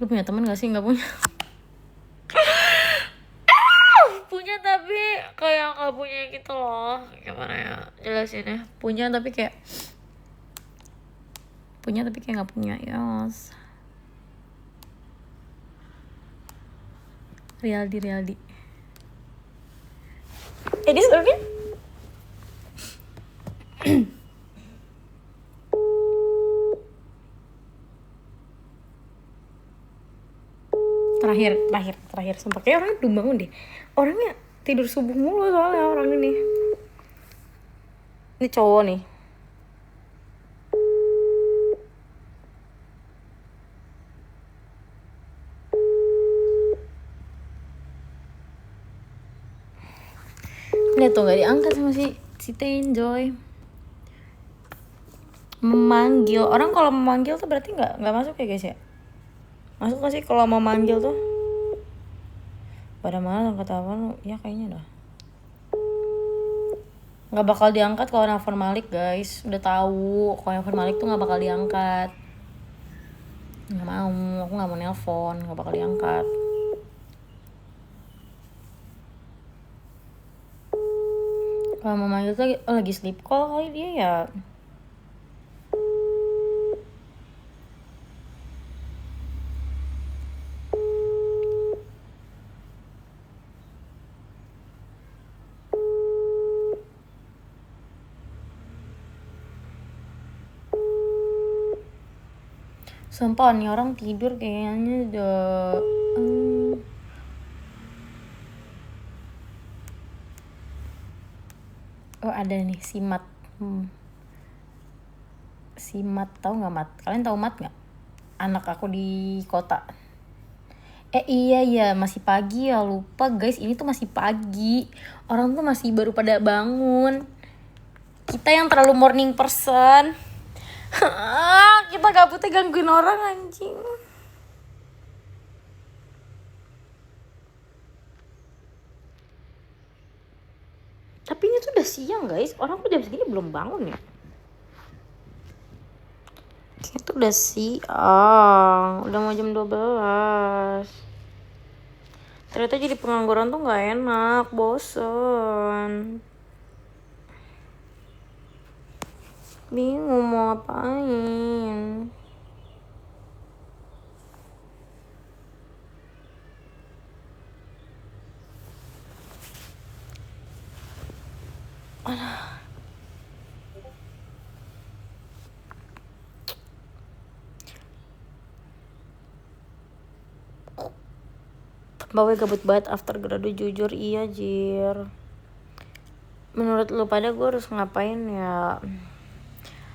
Lu punya teman gak sih? Nggak punya. Punya tapi kayak nggak punya gitu loh. Gimana ya jelasinnya? Punya tapi kayak nggak punya. Yes. Rialdi. Ini sebenarnya terakhir sumpah kayak orangnya belum bangun deh. Orangnya tidur subuh mulu soalnya orang ini cowok nih. Lihat tuh gak diangkat sama si Tenjoy. Memanggil orang, kalau memanggil tuh berarti nggak masuk ya guys ya? Masuk gak sih kalau mau manggil tuh? Pada malah angkat telepon ya kayaknya dah. Nggak bakal diangkat kalau nelfon Malik guys. Udah tahu kalau nelfon Malik tuh nggak bakal diangkat. Nggak mau, aku nggak mau nelfon, nggak bakal diangkat. Kalau mau manggil tuh lagi sleep call kali dia ya. Sumpah nih orang tidur kayaknya udah Oh ada nih si Mat. Si Mat, tahu nggak Mat? Kalian tahu Mat nggak? Anak aku di kota. Iya masih pagi ya, lupa guys, ini tuh masih pagi. Orang tuh masih baru pada bangun. Kita yang terlalu morning person. Kita gabutnya gangguin orang anjing. Tapi ini tuh udah siang guys, orang tuh jam segini belum bangun ya. Itu udah siang, udah mau jam 12. Ternyata jadi pengangguran tuh gak enak, bosen. Bingung mau ngapain. Bawa gabut banget after gradu, jujur iya Jir. Menurut lu pada gue harus ngapain ya?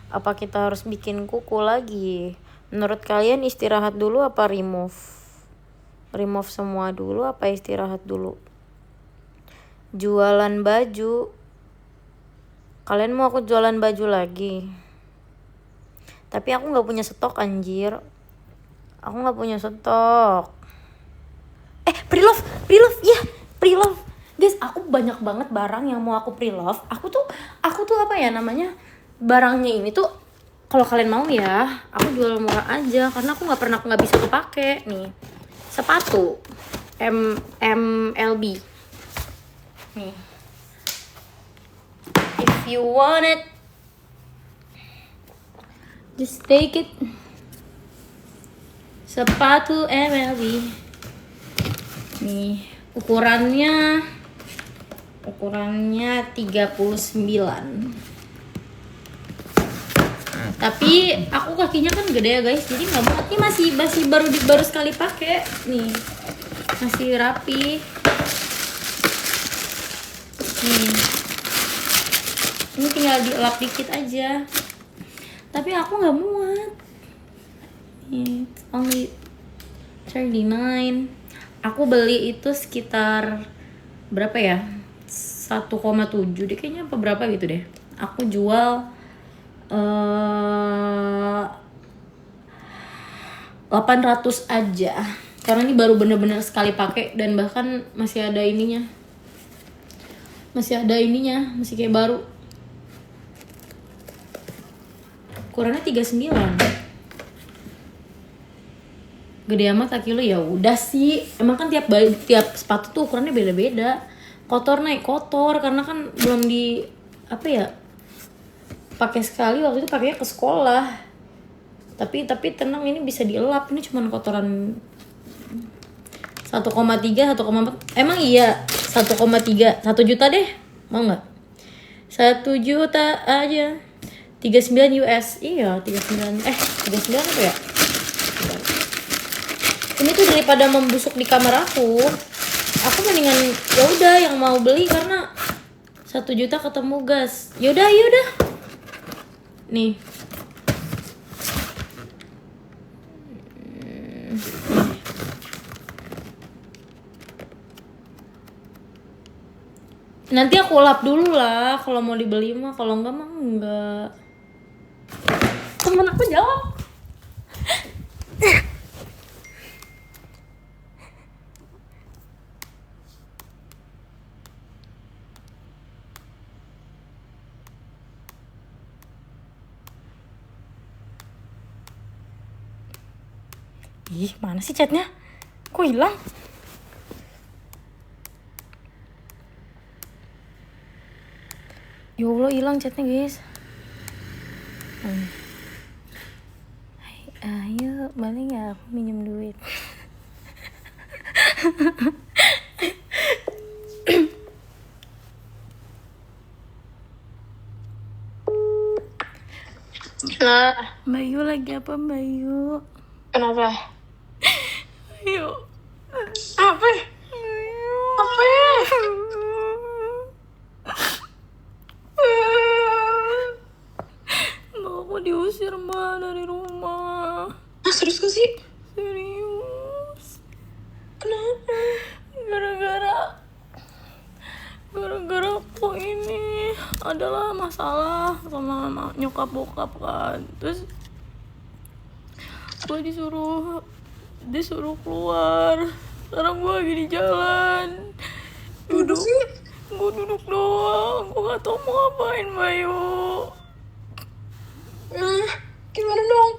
Apa kita harus bikin kuku lagi? Menurut kalian istirahat dulu apa remove? Remove semua dulu apa istirahat dulu? Jualan baju. Kalian mau aku jualan baju lagi? Tapi aku gak punya stok anjir. Aku gak punya stok. Pre-love, ya, pre-love. Guys, aku banyak banget barang yang mau aku pre-love. Aku tuh apa ya namanya? Barangnya ini tuh kalau kalian mau ya, aku jual murah aja karena aku nggak bisa kepake nih. Sepatu MLB. Nih. If you want it, just take it. Sepatu MLB. Nih, ukurannya 39. Tapi aku kakinya kan gede ya guys, jadi nggak muat. Ini masih baru sekali pakai nih, masih rapi nih. Ini tinggal dielap dikit aja, tapi aku nggak muat. Nih, only 39. Aku beli itu sekitar berapa ya, 1,7 deh kayaknya, apa berapa gitu deh. Aku jual 800 aja karena ini baru bener-bener sekali pakai dan bahkan masih ada ininya, masih kayak baru. Ukurannya 39. Gede amat kaki lu. Ya udah sih, emang kan tiap sepatu tuh ukurannya beda-beda. Kotor karena kan belum di apa ya, pakai sekali waktu itu, pakainya ke sekolah. Tapi tenang, ini bisa dielap. Ini cuman kotoran 1,3, 1,4. Emang iya 1,3, 1 juta deh. Mau nggak? 1 juta aja. 39 US. Iya, 39 apa ya? Ini tuh daripada membusuk di kamar aku mendingan ya udah yang mau beli karena 1 juta ketemu gas. Yaudah. Nih. Nanti aku lap dulu lah kalau mau dibeli mah, kalau enggak mah enggak. Temen aku jawab. Ih, mana sih chatnya? Kok hilang? Ya Allah, hilang chatnya guys. Ayo, balik ya, aku minjem duit. Nah, Bayu lagi apa Bayu? kenapa? Bayu. Apa? Mbak, aku diusir Mbak dari rumah. Serius gak sih? Serius. Kenapa? Gara-gara aku ini adalah masalah sama nyokap bokap kan. Terus gue disuruh keluar. Sekarang gue lagi di jalan. Duduk doang. Gue gak tau mau ngapain Bayu. Gimana dong?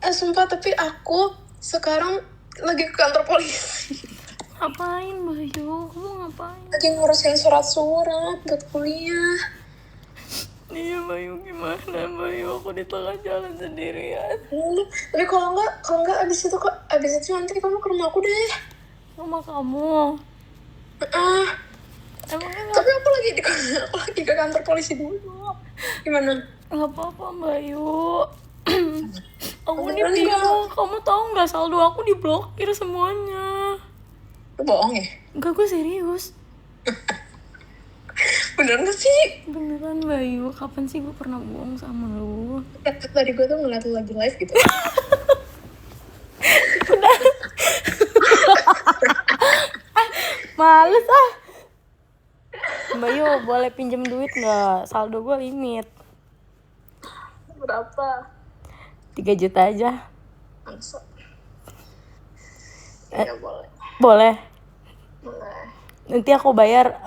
Sumpah, tapi aku sekarang lagi ke kantor polisi. Ngapain Bayu? Kamu ngapain? Lagi ngurusin surat-surat buat kuliah. Iya Bayu, gimana Bayu? Aku di tengah jalan sendirian. Tapi kalau enggak abis itu nanti kamu ke rumah aku deh. Rumah kamu? Emangnya Tapi aku lagi ke kantor polisi dulu. Gimana? gak apa-apa Bayu. Aku ini bingung. Kamu tahu nggak saldo aku diblokir semuanya. Lu bohong ya? Enggak, gue serius. Bener gak sih? Beneran Bayu, kapan sih gue pernah bohong sama lu? Tadi gue tuh ngeliat lu lagi live gitu. Males ah. Bayu, boleh pinjem duit nggak? Saldo gue limit. Berapa? 3 juta aja. Masa? Iya boleh. Boleh. Boleh. Nanti aku bayar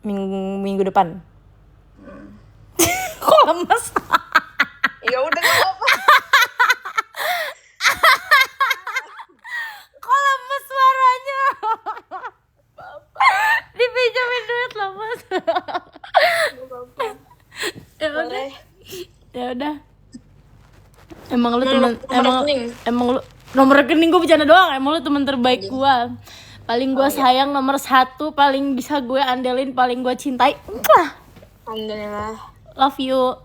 minggu depan. Kok lemes? Ya udah gak apa-apa. Kok lemes suaranya? Dipinjemin duit lemes. Ya udah. Ya udah. Emang lu emang lu nomor rekening gue bercanda doang. Emang lu teman terbaik gue. Paling gue sayang nomor 1, paling bisa gue andelin, paling gue cintai. Enggak. Alhamdulillah. Love you.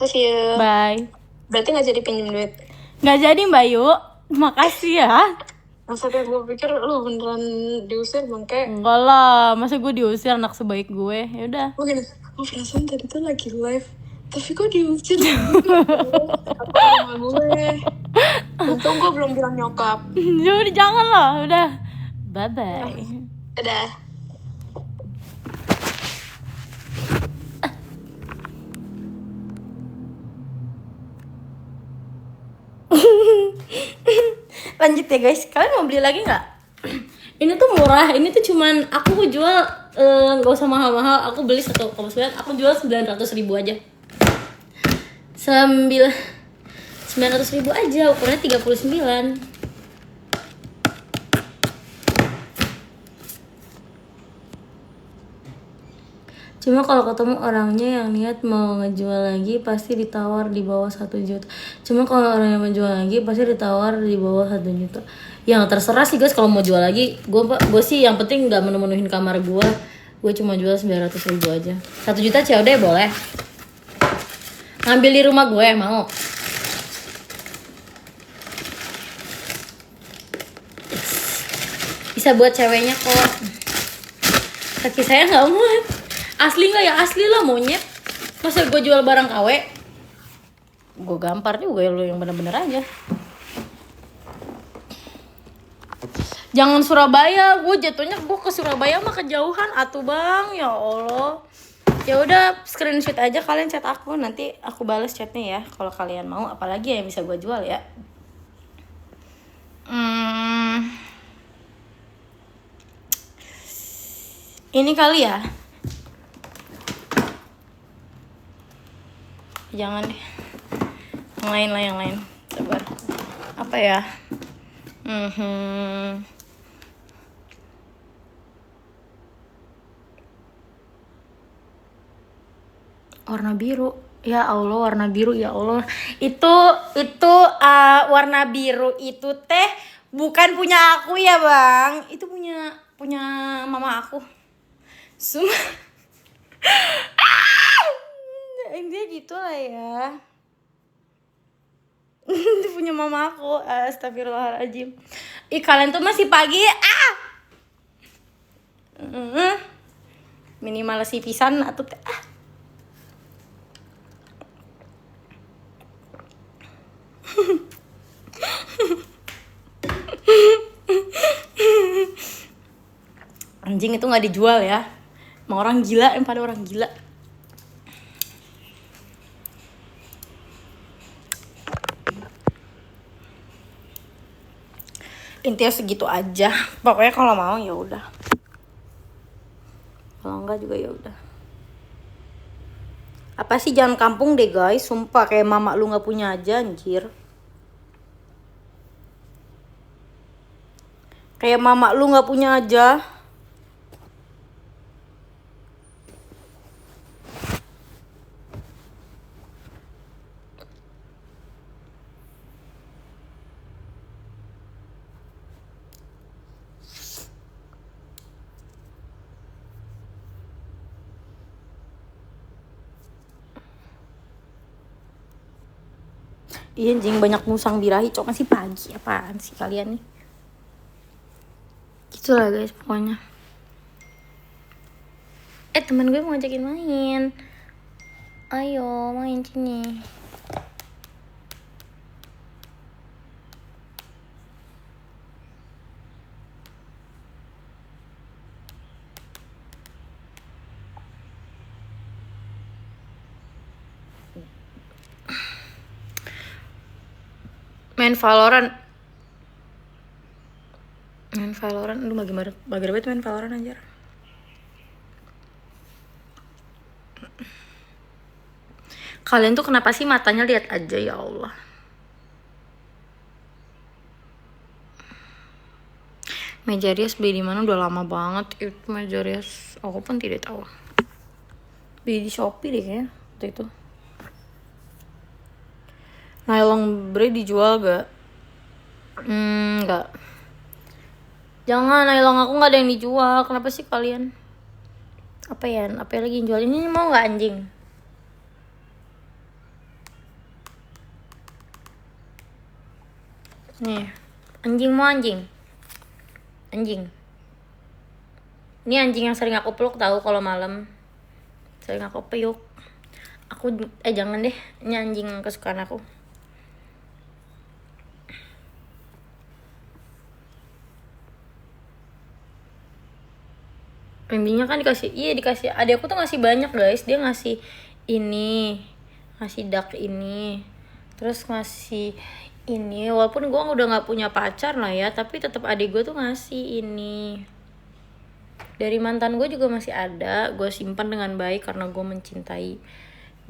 Love you. Bye. Berarti gak jadi pinjem duit? Nggak jadi Mbak Yu. Makasih ya. Maksudnya gue pikir lu beneran diusir bangke. Enggak lah, masa gue diusir anak sebaik gue. Ya udah. Oh gini, perasaan tadi tuh lagi live, tapi kok diusir? Apa rumah gue? Untung gue belum bilang nyokap. Udah jangan lah, udah. Bye bye. Dadah. Lanjut ya guys, kalian mau beli lagi nggak? Ini tuh murah, ini tuh cuman aku jual nggak usah mahal-mahal. Aku beli 1,9, aku jual 900.000 aja. 900.000 aja, ukurannya 39. Cuma kalau ketemu orangnya yang niat mau ngejual lagi pasti ditawar di bawah 1 juta. Cuma kalau orang yang menjual lagi pasti ditawar di bawah 1 juta. Yang terserah sih guys kalau mau jual lagi. Gue sih yang penting nggak menuhin kamar gue. Gue cuma jual 900.000 aja. 1 juta COD boleh. Ngambil di rumah gue mau. Bisa buat ceweknya kok. Kaki saya nggak muat. Asli nggak ya? Asli lah monyet. Masa gue jual barang KW? Gue gampar juga ya, lu yang bener-bener aja. Jangan Surabaya, gue jatuhnya gue ke Surabaya mah kejauhan atuh bang, ya Allah. Ya udah screenshot aja kalian chat aku, nanti aku balas chatnya ya kalau kalian mau. Apalagi yang bisa gue jual ya. Ini kali ya. Jangan deh. Yang lain lah, yang lain. Sabar. Apa ya? Warna biru. Ya Allah, warna biru ya Allah. Itu warna biru itu teh bukan punya aku ya, Bang. Itu punya mama aku. Dia gitu lah ya. Itu punya mama aku. Astagfirullahaladzim. Kalian tuh masih pagi. Minimal si pisan atau anjing itu nggak dijual ya. Emang orang gila, pada orang gila. Intinya segitu aja. Pokoknya kalau mau ya udah. Kalau enggak juga ya udah. Apa sih, jangan kampung deh guys. Sumpah kayak mama lu nggak punya aja anjir. Kayak mama lu nggak punya aja. Iya anjing, banyak musang birahi. Cok masih pagi, apaan sih kalian nih? Itulah guys pokoknya. Teman gue mau ngajakin main. Ayo main sini. Main Valorant. Lu bagi banget main Valorant anjir. Kalian tuh kenapa sih matanya lihat aja ya Allah. Meja rias beli di mana udah lama banget itu meja rias. Aku pun tidak tahu. Beli di Shopee deh kayaknya waktu itu. Nylon Bre dijual gak? Enggak. Jangan, nylon aku gak ada yang dijual. Kenapa sih kalian? Apa ya lagi yang jual? Ini mau gak anjing? Nih, anjing mau anjing. Ini anjing yang sering aku peluk tahu kalau malam. Sering aku peluk. Jangan deh, ini anjing kesukaan aku. Pembinya kan dikasih adik aku tuh ngasih banyak guys. Dia ngasih ini, ngasih duck ini, terus ngasih ini. Walaupun gue udah nggak punya pacar lah ya, tapi tetap adik gue tuh ngasih ini. Dari mantan gue juga masih ada. Gue simpan dengan baik karena gue mencintai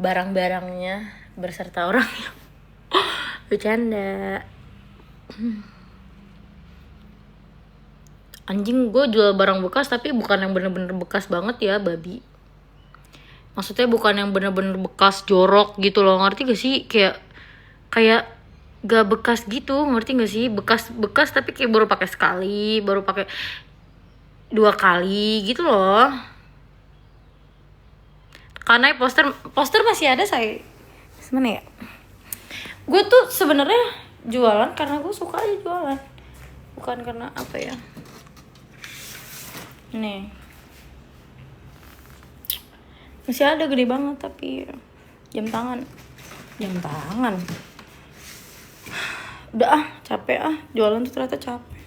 barang-barangnya berserta orangnya. Bercanda. Anjing, gue jual barang bekas tapi bukan yang bener-bener bekas banget ya, babi. Maksudnya bukan yang bener-bener bekas jorok gitu loh, ngerti gak sih? Kayak gak bekas gitu, ngerti gak sih? Bekas tapi kayak baru pakai sekali, baru pakai 2 kali gitu loh. Karena poster masih ada saya. Sebenarnya ya. Gue tuh sebenarnya jualan karena gue suka aja jualan. Bukan karena apa ya? Nih. Masih ada gede banget tapi jam tangan. Udah capek jualan tuh ternyata capek.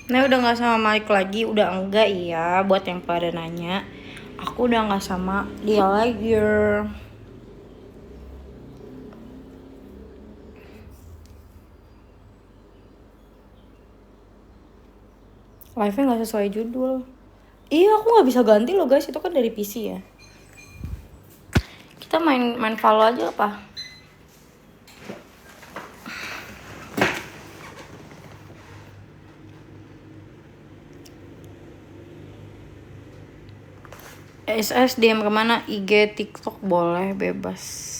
Nah udah gak sama Malik lagi. Udah enggak iya. Buat yang pada nanya, aku udah gak sama dia lagi. Live-nya gak sesuai judul. Iya, aku gak bisa ganti loh guys. Itu kan dari PC ya. Kita main Valo aja apa? SS DM kemana? IG, TikTok boleh, bebas.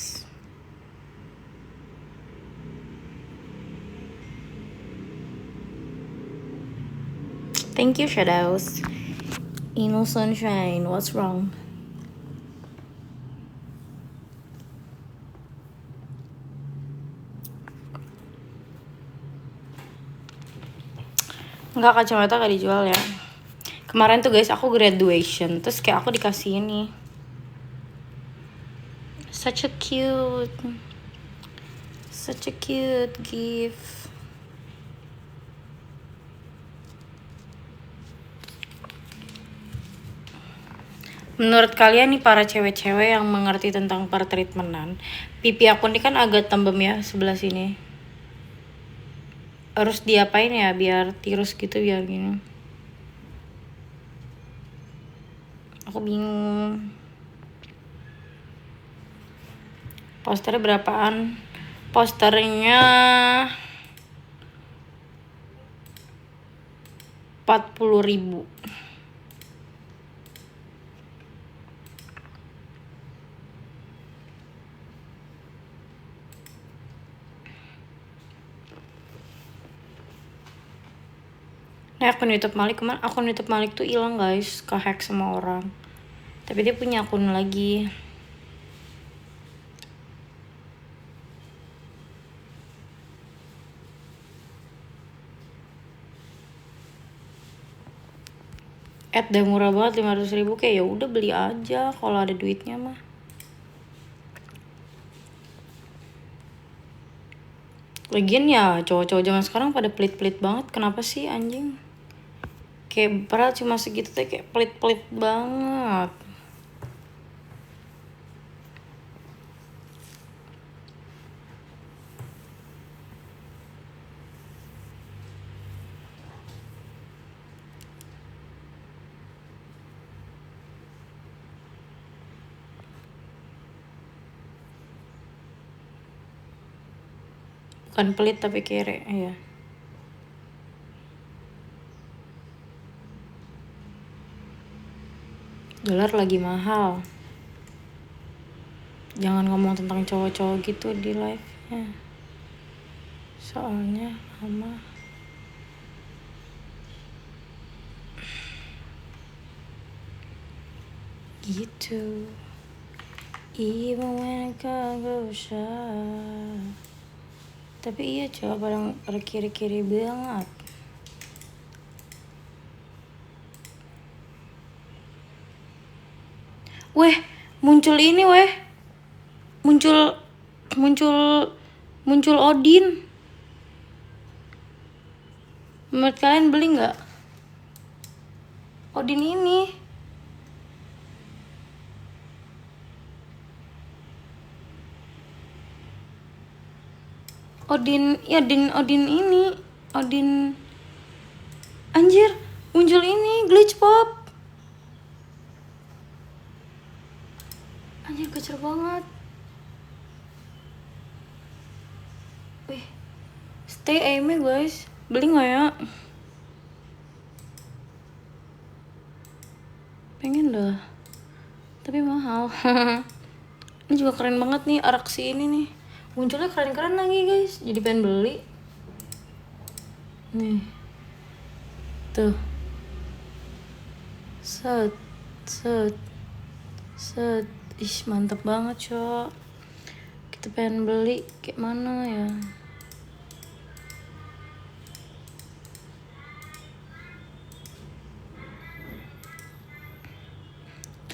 Thank you, Shadows. Ino Sunshine, what's wrong? Enggak, kacamata gak dijual ya. Kemarin tuh guys, aku graduation. Terus kayak aku dikasih ini. Such a cute gift. Menurut kalian nih para cewek-cewek yang mengerti tentang pertreatmentan, pipi aku ini kan agak tembem ya sebelah sini. Harus diapain ya biar tirus gitu, biar gini? Aku bingung. Posternya berapaan? Posternya 40.000. Nah, akun YouTube Malik kemana? Akun YouTube Malik tuh hilang guys, kehack sama orang. Tapi dia punya akun lagi. deh murah banget 500.000, kayak ya udah beli aja kalau ada duitnya mah. Lagian ya cowok-cowok zaman sekarang pada pelit-pelit banget, kenapa sih anjing? Kayak padahal cuma segitu tuh kayak pelit-pelit banget. Bukan pelit tapi kere ya. Dolar lagi mahal. Jangan ngomong tentang cowok-cowok gitu di live-nya. Soalnya lama. Gitu. Even when I can't go shy. Tapi iya coba pada kiri-kiri banget. Weh, muncul ini weh. Muncul Odin. Menurut kalian beli nggak? Odin ini. Odin ini. Odin. Anjir, muncul ini glitch pop. Anjir kecil banget. Wih, stay aim guys. Beli nggak ya? Pengen dah, tapi mahal. Ini juga keren banget nih Araksi ini nih. Munculnya keren-keren lagi guys. Jadi pengen beli. Nih. Tuh. Set. Ih, mantep banget, Cok. Kita pengen beli kayak mana ya?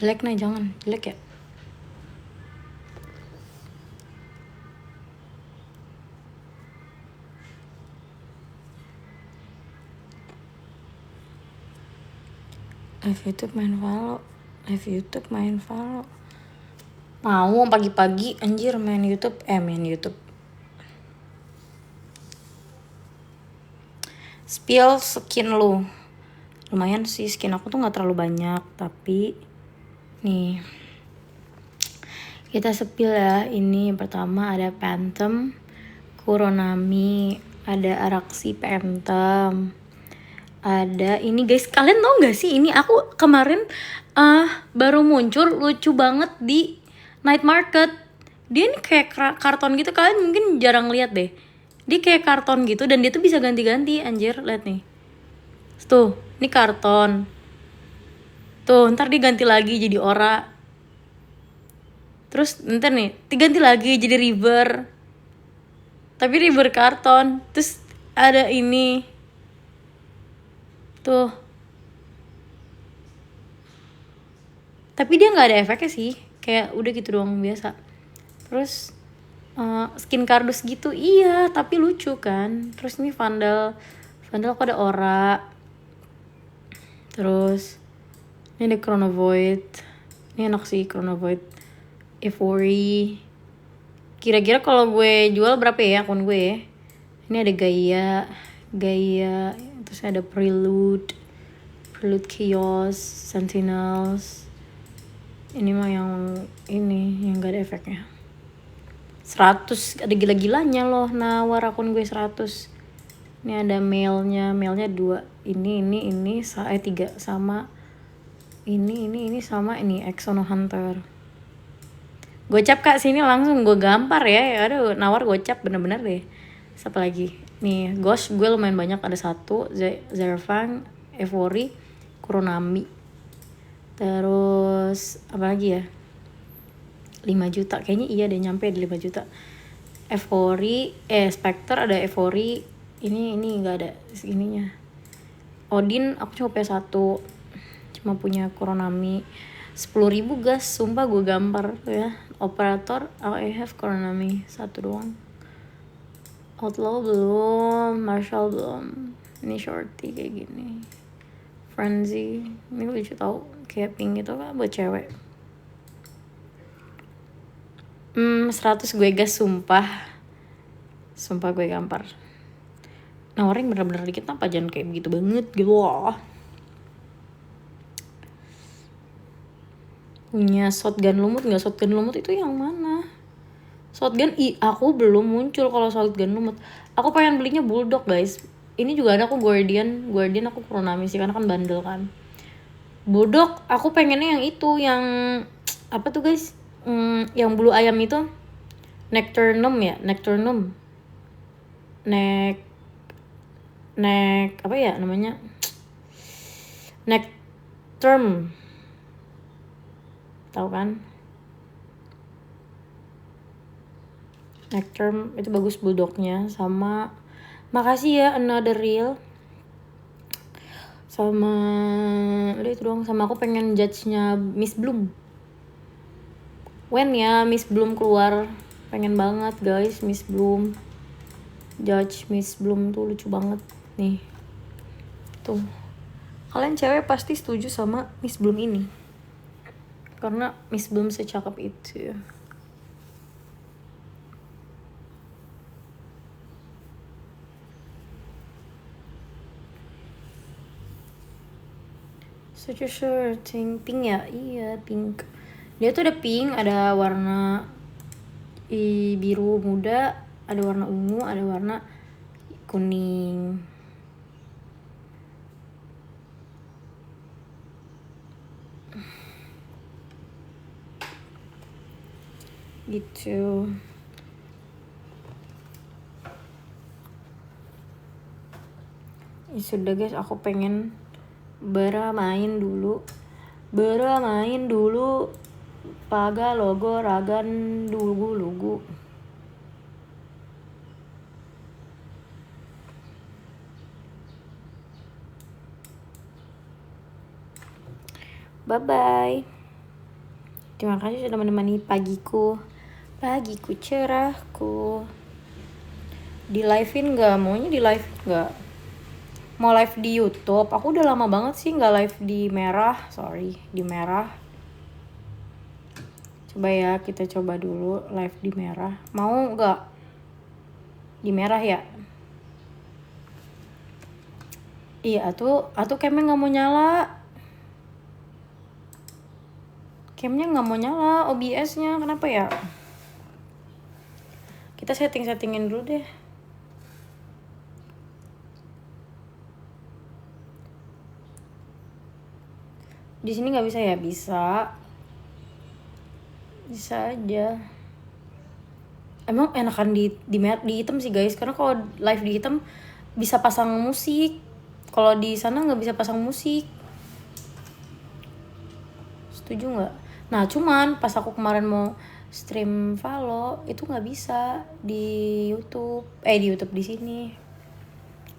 Jelek nih, jangan. Jelek ya? Live YouTube main Valo. Mau pagi-pagi anjir main YouTube. Spill skin lu. Lumayan sih skin aku tuh gak terlalu banyak, tapi nih kita spill ya. Ini yang pertama ada Phantom, Kuronami, ada Araksi Phantom. Ada ini guys, kalian tau gak sih ini aku kemarin baru muncul lucu banget di night market. Dia ini kayak karton gitu, kalian mungkin jarang lihat deh. Dia kayak karton gitu dan dia tuh bisa ganti-ganti anjir, lihat nih. Tuh, ini karton. Tuh, ntar diganti lagi jadi ora. Terus ntar nih, diganti lagi jadi river. Tapi river karton. Terus ada ini. Tuh. Tapi dia gak ada efeknya sih. Kayak udah gitu doang biasa. Terus skin kardus gitu. Iya, tapi lucu kan. Terus ini Vandal aku ada aura. Terus ini ada Chronovoid. Ini enak sih Chronovoid. Euphoria. Kira-kira kalau gue jual berapa ya akun gue? Ini ada Gaia. Terus ada Prelude Chaos, Sentinels. Ini mah yang gak ada efeknya. 100, ada gila-gilanya loh nawar akun gue 100. Ini ada mailnya 2. Ini 3 sama ini sama ini Exono Hunter. Gocap Kak sini langsung gue gampar ya. Aduh, nawar gocap bener-bener deh. Siapa lagi? Nih, Ghost gue lumayan banyak, ada 1, Zerfang, Euphoria, Kuronami. Terus apa lagi ya? 5 juta kayaknya, iya deh nyampe di 5 juta. Euphoria, Spectre ada Euphoria. Ini enggak ada ininya. Odin aku cuma punya 1. cuma punya Coronami 10.000 gas, sumpah gue gampar ya. Operator I have Coronami 1 doang. Outlaw belum, Marshall belum. Ini shorty kayak gini. Frenzy, ini lucu tau, kayak pink gitu kan buat cewek. 100 gue gas, sumpah gue gampar. Nawarin bener-bener dikit apa, jangan kayak begitu banget gitu loh. Punya shotgun lumut nggak? Shotgun lumut itu yang mana? Shotgun aku belum muncul kalau shotgun lumut. Aku pengen belinya bulldog guys. Ini juga ada aku Guardian aku Coronami sih karena kan bandel kan. Bulldog aku pengennya yang itu, yang apa tuh guys? Yang bulu ayam itu. Nectarnum ya, Nectarnum. Apa ya namanya? Nectarm. Tahu kan? Nectarm itu bagus bulldognya. Sama makasih ya Another Real. Sama udah itu doang. Sama aku pengen judge-nya Miss Bloom. When ya Miss Bloom keluar, pengen banget guys Miss Bloom. Judge Miss Bloom tuh lucu banget nih. Tuh. Kalian cewek pasti setuju sama Miss Bloom ini. Karena Miss Bloom secakep itu. Such a sure thing. Pink ya? Iya pink. Dia tuh ada pink, ada warna biru muda, ada warna ungu, ada warna kuning. Gitu. Ya sudah guys, aku pengen bermain dulu paga logo ragan lugu. Bye bye, terima kasih sudah menemani pagiku cerahku. Di live-in nggak? Maunya di live nggak? Mau live di YouTube. Aku udah lama banget sih nggak live di Merah. Coba ya, kita coba dulu live di Merah. Mau nggak? Di Merah ya? Iya, atuh camnya nggak mau nyala. Camnya nggak mau nyala, OBS-nya kenapa ya? Kita settingin dulu deh. Di sini nggak bisa ya? Bisa aja. Emang enakan di hitam sih guys, karena kalau live di hitam bisa pasang musik. Kalau di sana nggak bisa pasang musik. Setuju nggak? Nah cuman pas aku kemarin mau stream Valo itu nggak bisa di YouTube di sini.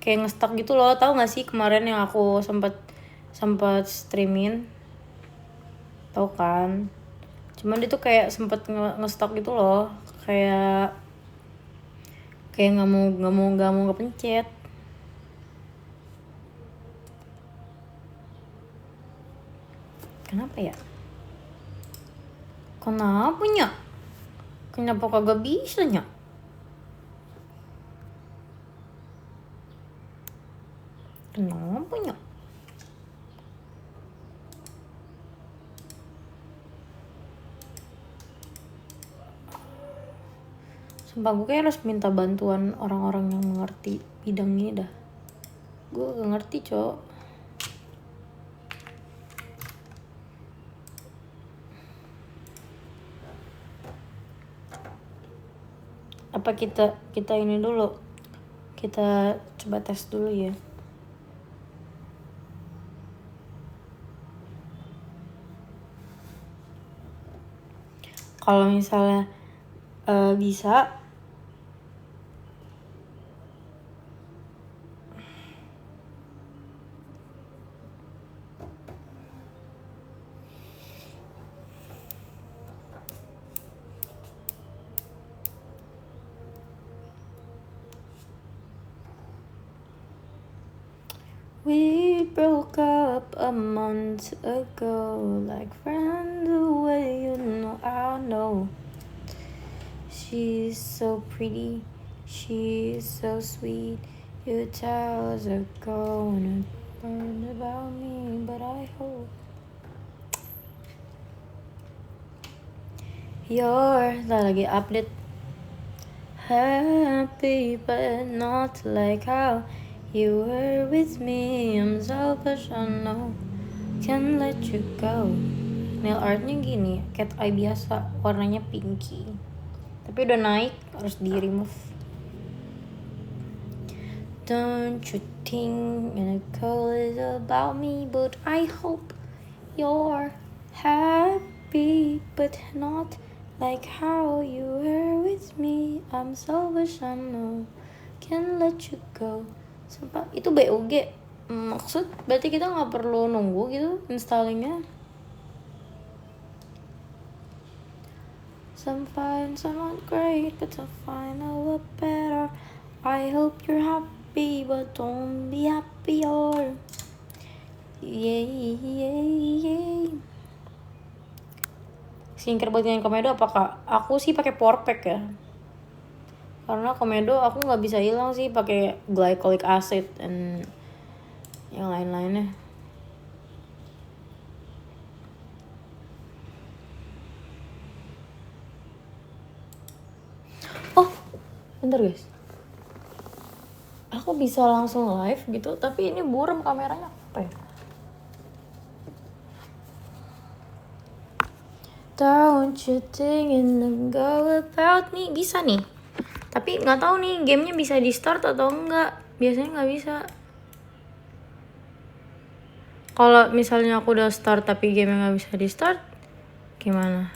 Kayak nge-stuck gitu loh. Tahu nggak sih kemarin yang aku sempat streamin? Tahu kan? Cuman dia tuh kayak sempet nge-stuck gitu loh, kayak nggak mau kepencet. Kenapa ya? Kenapa kagak bisa nya? Kenapa nya? Sumpah gue kayak harus minta bantuan orang-orang yang mengerti bidang ini dah. Gue gak ngerti cok. Apa kita ini dulu? Kita coba tes dulu ya. Kalau misalnya bisa, We broke up a month ago, like friends away, you know, I know. She's so pretty, she's so sweet. You tell us are gonna learn about me, but I hope you're lagi update. Happy but not like how you were with me. I'm selfish, I know. Can't let you go. Nail artnya gini, cat eye biasa, warnanya pinky. Tapi udah naik, harus di remove. Don't you think in a call is about me, but I hope you're happy but not like how you were with me. I'm selfish, I know. Can't let you go. Sumpah, itu BUG. Maksud berarti kita nggak perlu nunggu gitu installingnya. Some find someone great, but some find a lot better. I hope you're happy, but don't be happier. Yay. Skincare buat yang komedo apakah? Aku sih pakai Powerpack ya. Karena komedo aku nggak bisa hilang sih pakai glycolic acid dan yang lain-lainnya. Oh, bentar guys. Aku bisa langsung live gitu, tapi ini buram kameranya apa ya? Don't you think and go about me? Bisa nih. Tapi nggak tahu nih gamenya bisa di start atau enggak. Biasanya nggak bisa. Kalau misalnya aku udah start tapi gamenya nggak bisa di start, gimana?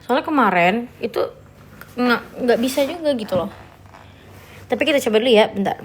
Soalnya kemarin itu nggak bisa juga gitu loh. Tapi kita coba dulu ya, bentar.